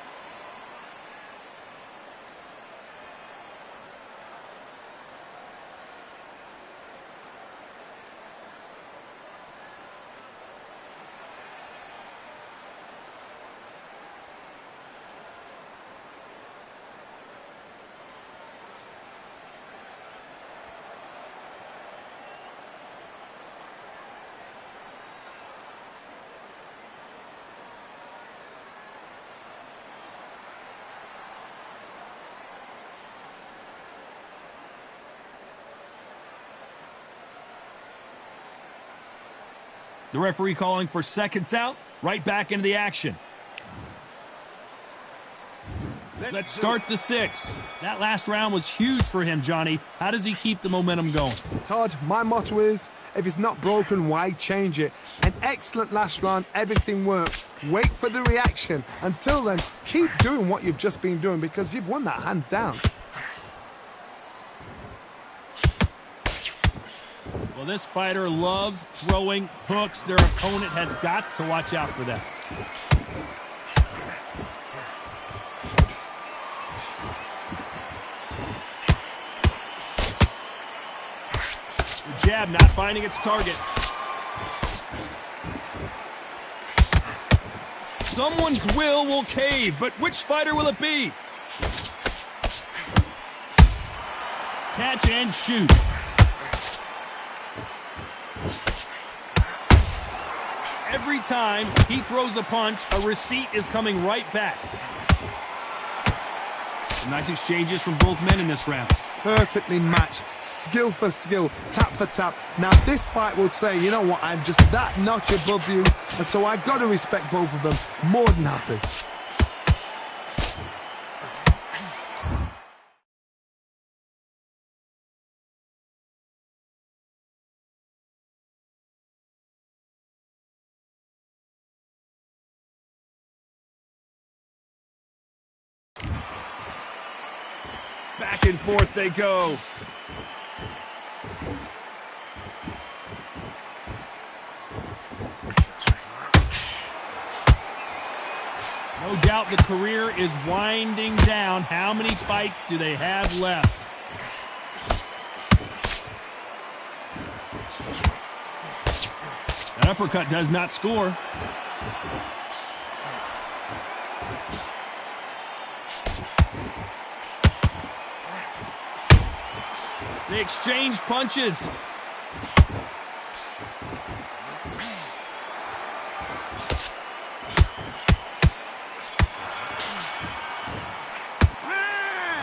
The referee calling for seconds out, right back into the action. Let's start the sixth. That last round was huge for him, Johnny. How does he keep the momentum going?
Todd, my motto is, if it's not broken, why change it? An excellent last round, everything works. Wait for the reaction. Until then, keep doing what you've just been doing because you've won that hands down.
Well, this fighter loves throwing hooks. Their opponent has got to watch out for that. The jab not finding its target. Someone's will cave, but which fighter will it be? Catch and shoot. Every time he throws a punch, a receipt is coming right back. Some nice exchanges from both men in this round.
Perfectly matched, skill for skill, tap for tap. Now this fight will say, you know what, I'm just that notch above you, and so I've got to respect both of them. More than happy.
Back and forth they go. No doubt the career is winding down. How many fights do they have left? That uppercut does not score. They exchange punches.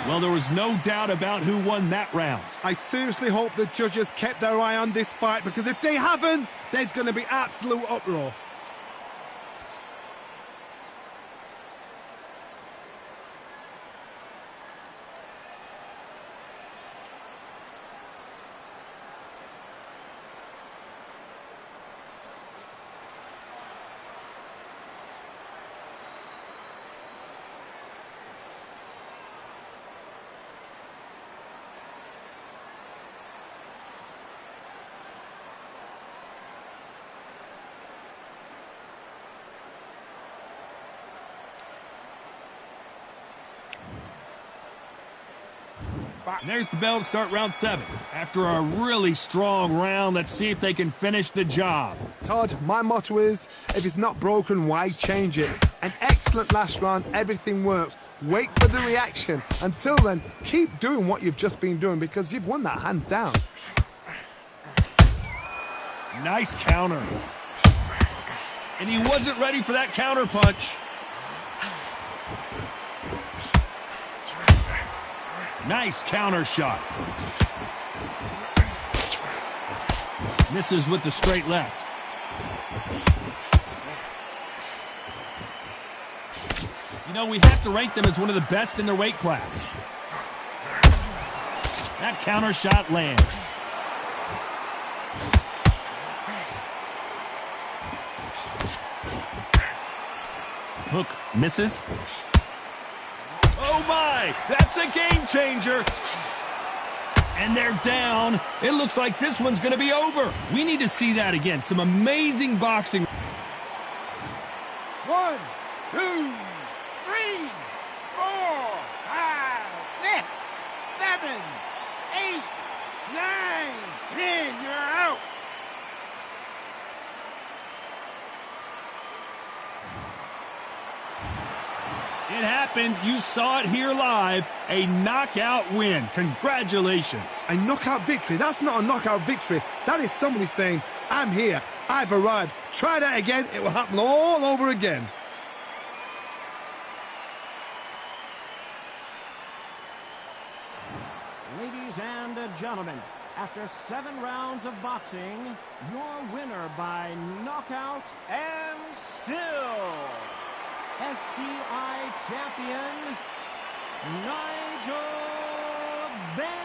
Well, there was no doubt about who won that round.
I seriously hope the judges kept their eye on this fight, because if they haven't, there's going to be absolute uproar.
And there's the bell to start round 7. After a really strong round, let's see if they can finish the job.
Todd, my motto is, if it's not broken, why change it? An excellent last round, everything works. Wait for the reaction. Until then, keep doing what you've just been doing because you've won that hands down.
Nice counter. And he wasn't ready for that counter punch. Nice counter shot. Misses with the straight left. You know, we have to rank them as one of the best in their weight class. That counter shot lands. Hook misses. Oh my, that's a game changer. And they're down. It looks like this one's going to be over. We need to see that again. Some amazing boxing.
1, 2, 3, 4, 5, 6, 7, 8, 9, 10. You're out.
It happened. You saw it here live. A knockout win. Congratulations.
A knockout victory? That's not a knockout victory. That is somebody saying, I'm here. I've arrived. Try that again. It will happen all over again.
Ladies and gentlemen, after 7 rounds of boxing, your winner by knockout and still SCI champion, Nigel Benn.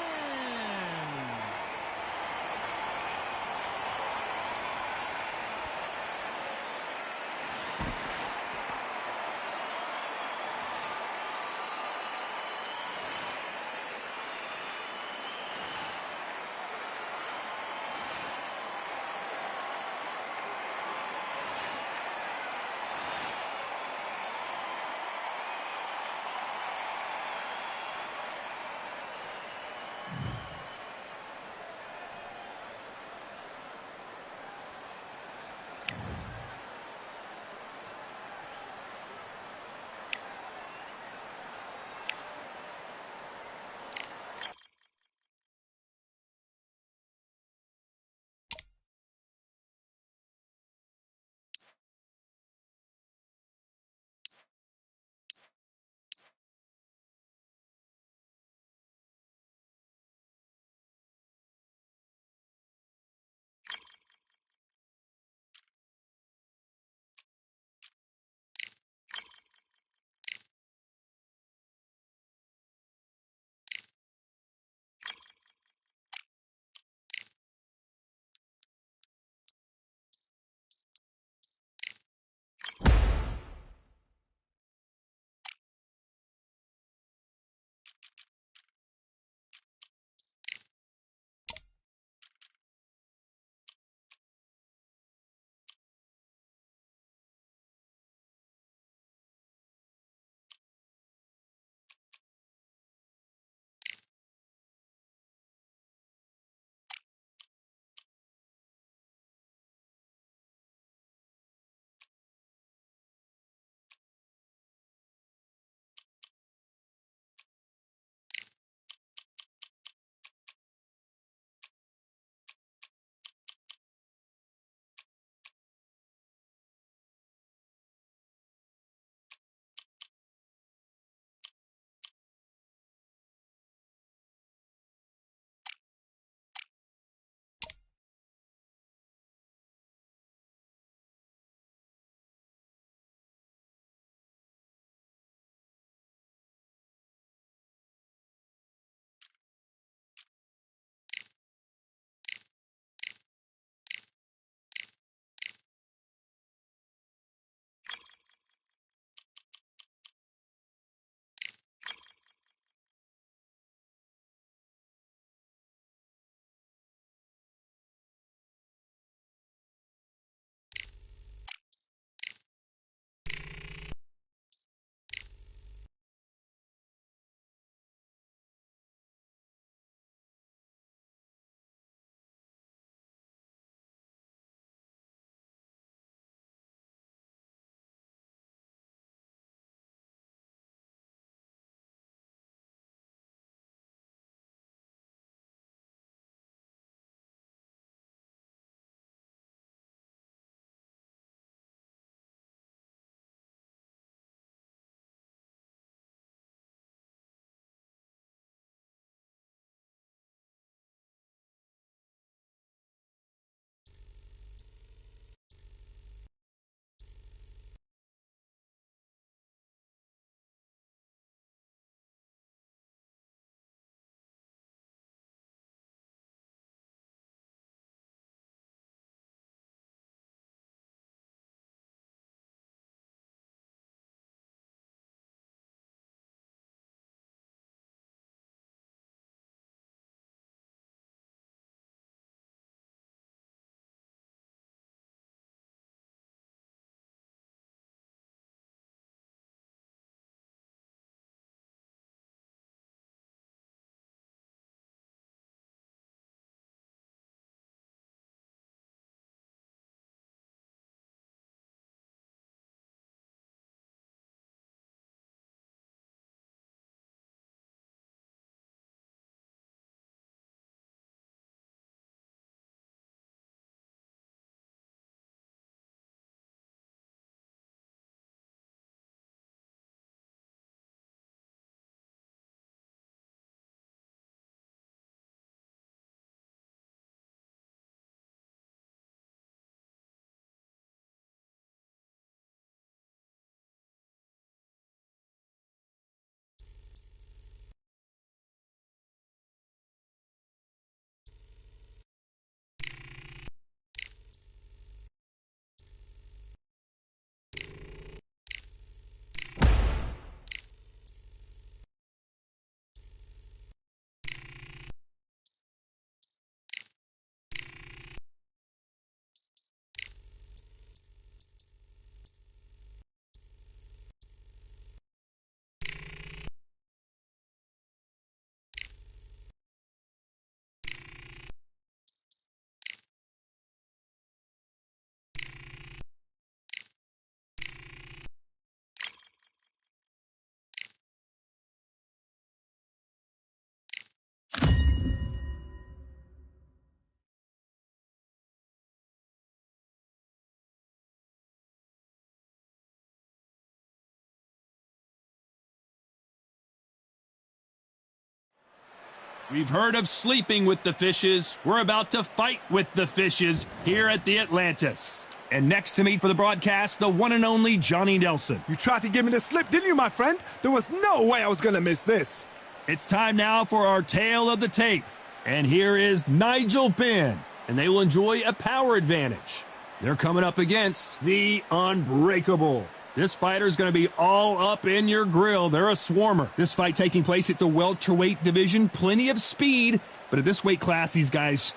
We've heard of sleeping with the fishes. We're about to fight with the fishes here at the Atlantis. And next to me for the broadcast, the one and only Johnny Nelson.
You tried to give me the slip, didn't you, my friend? There was no way I was going to miss this.
It's time now for our tale of the tape. And here is Nigel Benn, and they will enjoy a power advantage. They're coming up against the Unbreakable. This fighter's going to be all up in your grill. They're a swarmer. This fight taking place at the welterweight division. Plenty of speed, but at this weight class, these guys...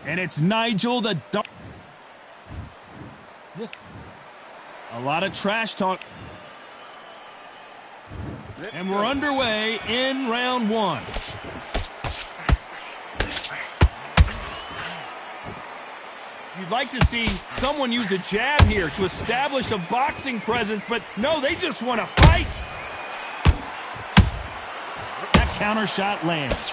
And it's Nigel the... A lot of trash talk. And we're underway in round one. You'd like to see someone use a jab here to establish a boxing presence, but no, they just want to fight. That counter shot lands.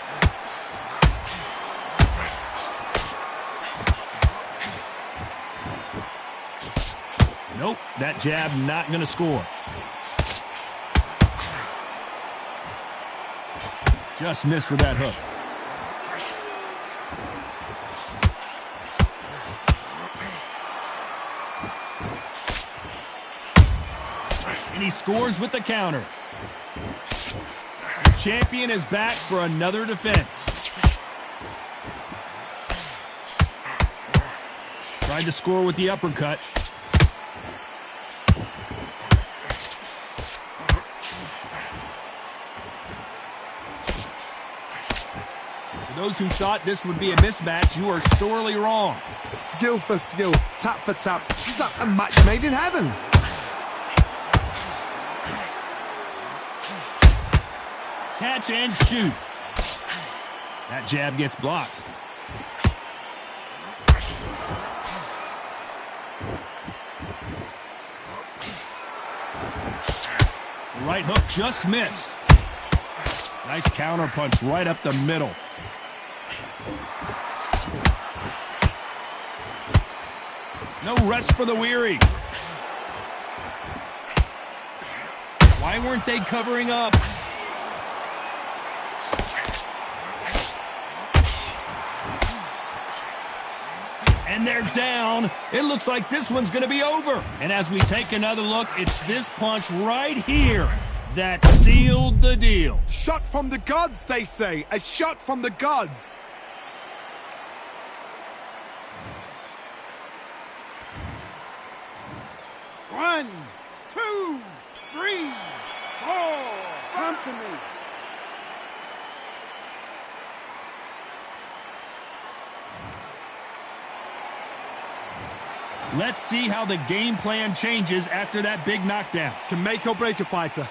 Nope, that jab not going to score. Just missed with that hook. And he scores with the counter. The champion is back for another defense. Tried to score with the uppercut. For those who thought this would be a mismatch, you are sorely wrong.
Skill for skill, tap for tap. It's like a match made in heaven.
Catch and shoot. That jab gets blocked. The right hook just missed. Nice counter punch right up the middle. No rest for the weary. Why weren't they covering up? And they're down. It looks like this one's going to be over. And as we take another look, it's this punch right here that sealed the deal.
Shot from the gods, they say. A shot from the gods.
One, two, three, four. Come to me.
Let's see how the game plan changes after that big knockdown.
Can make or break a fighter.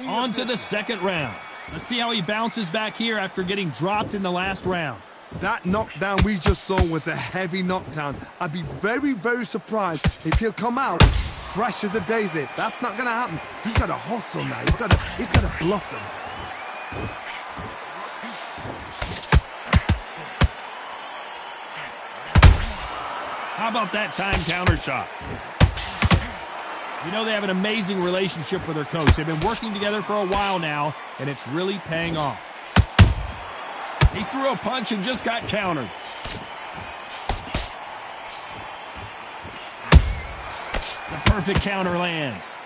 On to the second round. Let's see how he bounces back here after getting dropped in the last round.
That knockdown we just saw was a heavy knockdown. I'd be very, very surprised if he'll come out fresh as a daisy. That's not going to happen. He's got to hustle now. He's got to bluff them.
How about that time counter shot? You know they have an amazing relationship with their coach. They've been working together for a while now, and it's really paying off. He threw a punch and just got countered. The perfect counter lands.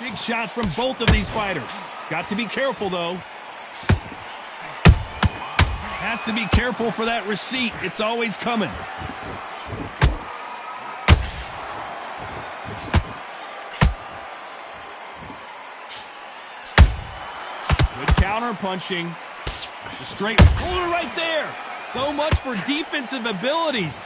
Big shots from both of these fighters. Got to be careful, though. Has to be careful for that receipt. It's always coming. Counter punching. The straight puller right there. So much for defensive abilities.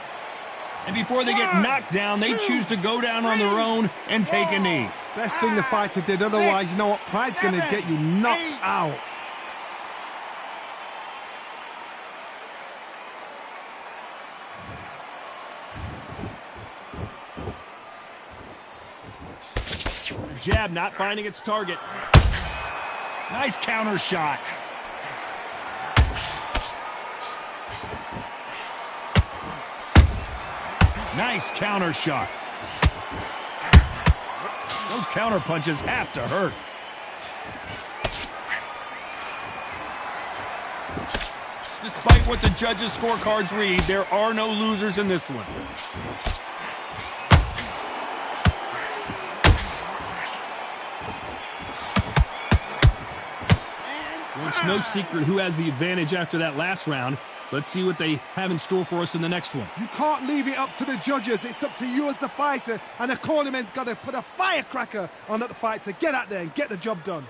And before they get knocked down, they choose to go down on their own and take a knee.
Best thing the fighter did, otherwise, you know what? Pride's going to get you knocked out.
Jab not finding its target. Nice counter shot. Nice counter shot. Those counter punches have to hurt. Despite what the judges' scorecards read, there are no losers in this one. Well, it's no secret who has the advantage after that last round. Let's see what they have in store for us in the next one.
You can't leave it up to the judges. It's up to you as the fighter, and the cornerman's got to put a firecracker on that fight to get out there and get the job done.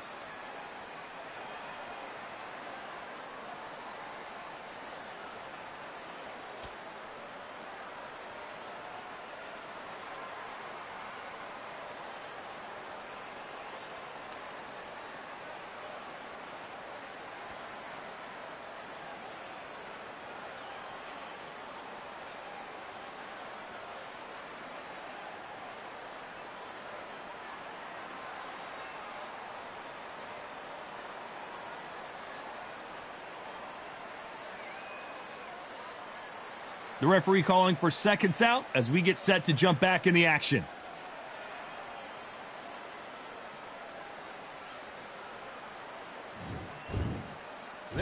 The referee calling for seconds out as we get set to jump back in the action.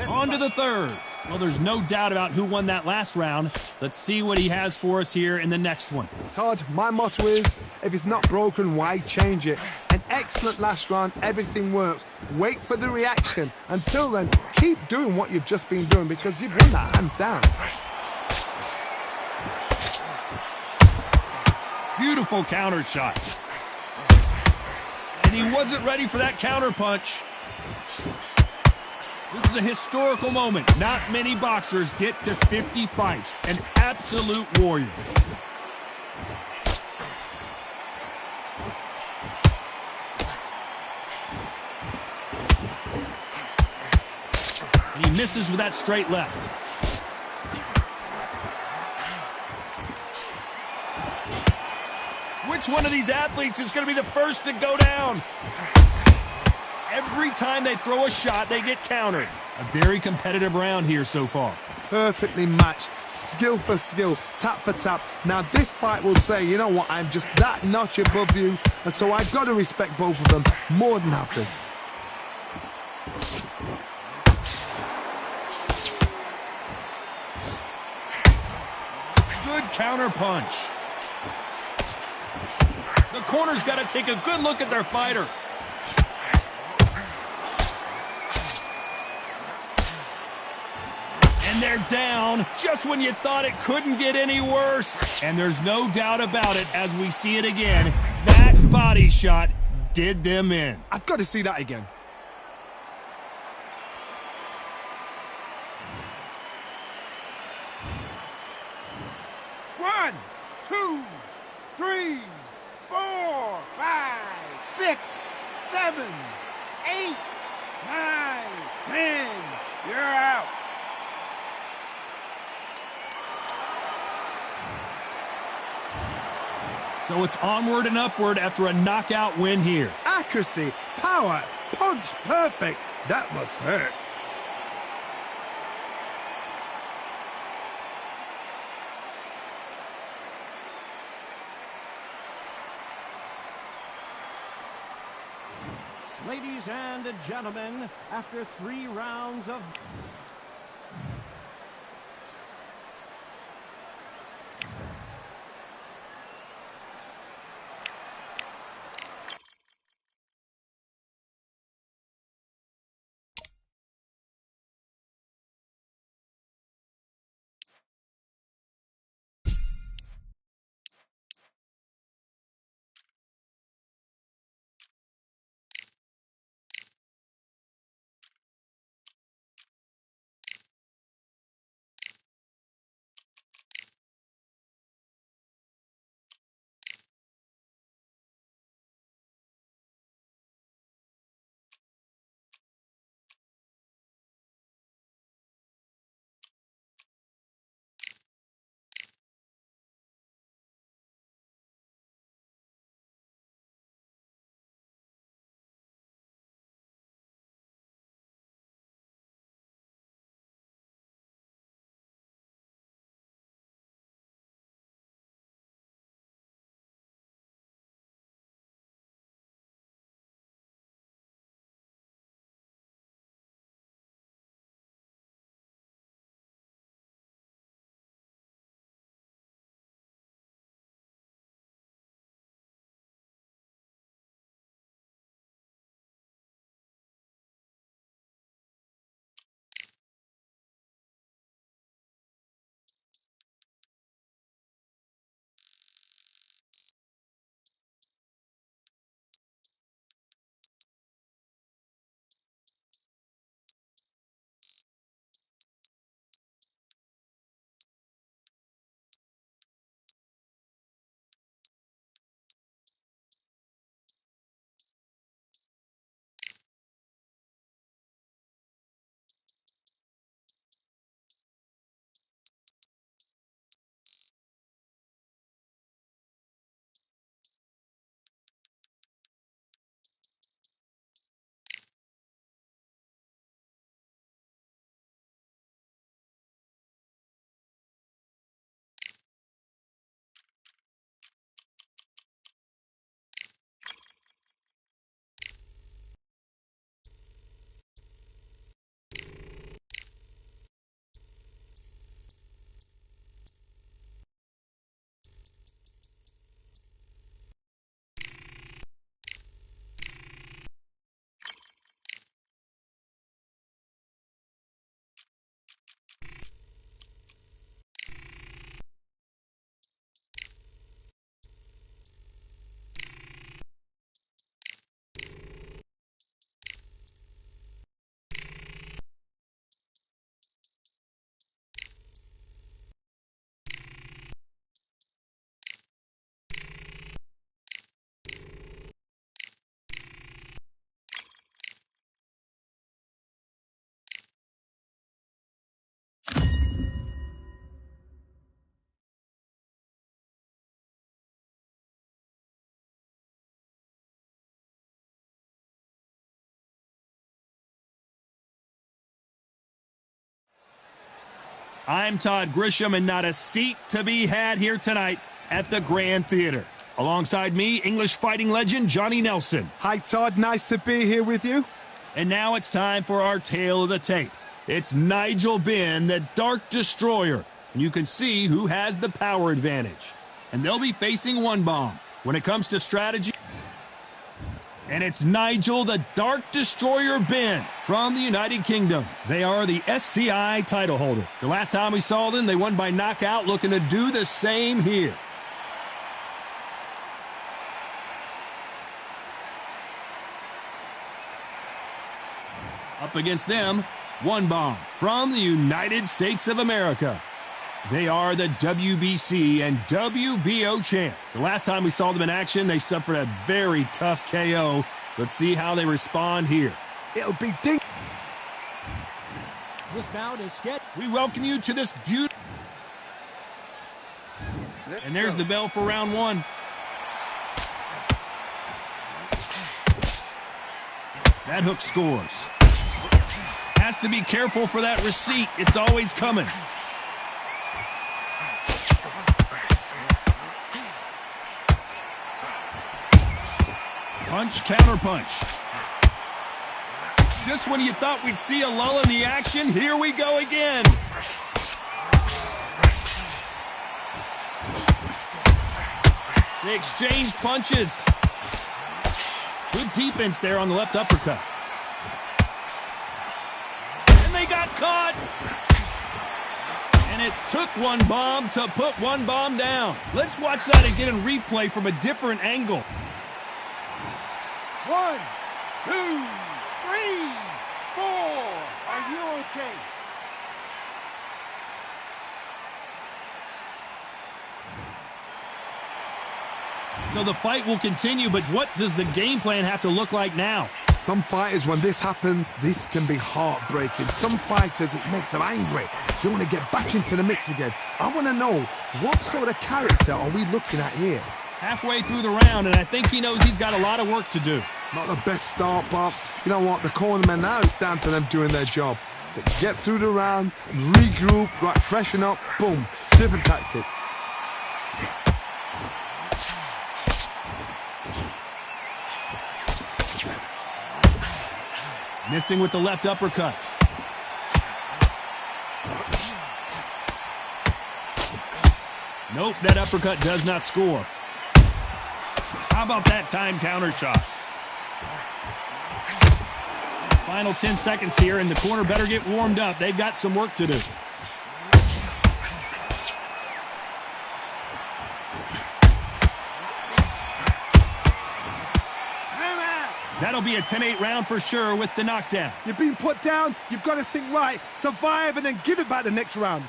On to the third. Well, there's no doubt about who won that last round. Let's see what he has for us here in the next one.
Todd, my motto is, if it's not broken, why change it? An excellent last round, everything works. Wait for the reaction. Until then, keep doing what you've just been doing because you've won that hands down.
Beautiful counter shot. And he wasn't ready for that counter punch. This is a historical moment. Not many boxers get to 50 fights. An absolute warrior. And he misses with that straight left. Which one of these athletes is going to be the first to go down? Every time they throw a shot, they get countered. A very competitive round here so far.
Perfectly matched, skill for skill, tap for tap. Now this fight will say, you know what, I'm just that notch above you, and so I've got to respect both of them more than happy.
Good counter punch. The corner's got to take a good look at their fighter. And they're down just when you thought it couldn't get any worse. And there's no doubt about it as we see it again. That body shot did them in.
I've got to see that again.
One, two, three, 4, 5, 6, 7, 8, 9, 10. You're out.
So it's onward and upward after a knockout win here.
Accuracy, power, punch, perfect. That must hurt.
Ladies and gentlemen, after 3 rounds of
I'm Todd Grisham, and not a seat to be had here tonight at the Grand Theater. Alongside me, English fighting legend Johnny Nelson.
Hi, Todd. Nice to be here with you.
And now it's time for our tale of the tape. It's Nigel Benn, the Dark Destroyer. And you can see who has the power advantage. And they'll be facing One Bomb. When it comes to strategy, and it's Nigel the Dark Destroyer Benn from the United Kingdom. They are the SCI title holder. The last time we saw them, they won by knockout, looking to do the same here. Up against them, One Bomb from the United States of America. They are the WBC and WBO champ. The last time we saw them in action, they suffered a very tough KO. Let's see how they respond here.
It'll be ding.
This bout is scheduled.
We welcome you to this beautiful. And there's the bell for round one. That hook scores. Has to be careful for that receipt. It's always coming. Punch, counter punch. Just when you thought we'd see a lull in the action, here we go again. They exchange punches. Good defense there on the left uppercut. And they got caught. And it took One Bomb to put One Bomb down. Let's watch that again in replay from a different angle.
1, 2, 3, 4. Are you okay?
So the fight will continue, but what does the game plan have to look like now?
Some fighters, when this happens, this can be heartbreaking. Some fighters, it makes them angry. They want to get back into the mix again. I want to know, what sort of character are we looking at here?
Halfway through the round, and I think he knows he's got a lot of work to do.
Not the best start, but you know what? The cornermen now, it's down to them doing their job. They get through the round, regroup, right, freshen up, boom. Different tactics.
Missing with the left uppercut. Nope, that uppercut does not score. How about that time counter shot? Final 10 seconds here, and the corner better get warmed up. They've got some work to do. That'll be a 10-8 round for sure with the knockdown.
You've been put down, you've got to think right, survive, and then give it back the next round.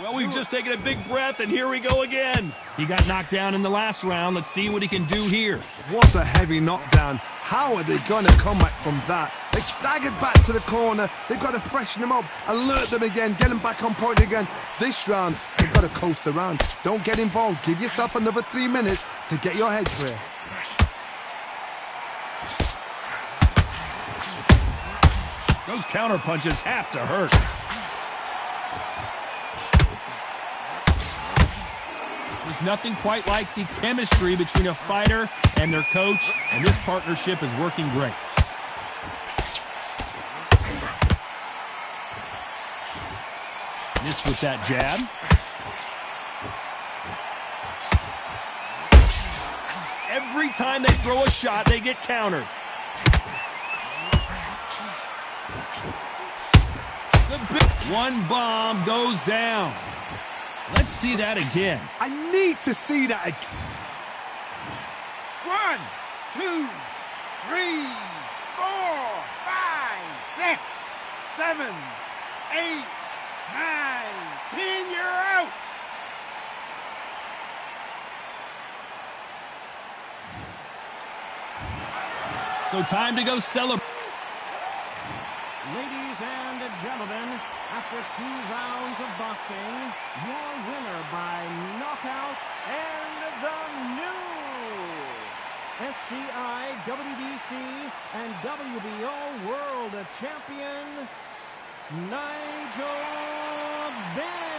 Well, we've just taken a big breath, and here we go again. He got knocked down in the last round. Let's see what he can do here.
What a heavy knockdown. How are they going to come back from that? They staggered back to the corner. They've got to freshen them up, alert them again, get them back on point again. This round, they've got to coast around. Don't get involved. Give yourself another 3 minutes to get your head clear.
Those counter punches have to hurt. There's nothing quite like the chemistry between a fighter and their coach, and this partnership is working great. Miss with that jab. Every time they throw a shot, they get countered. The big One Bomb goes down. Let's see that again.
I need to see that again.
1, 2, 3, 4, 5, 6, 7, 8, 9, 10. You're out.
So time to go celebrate.
Ladies and gentlemen, after 2 rounds of boxing, your winner by knockout and the new
SCI, WBC, and WBO World Champion, Nigel Benn.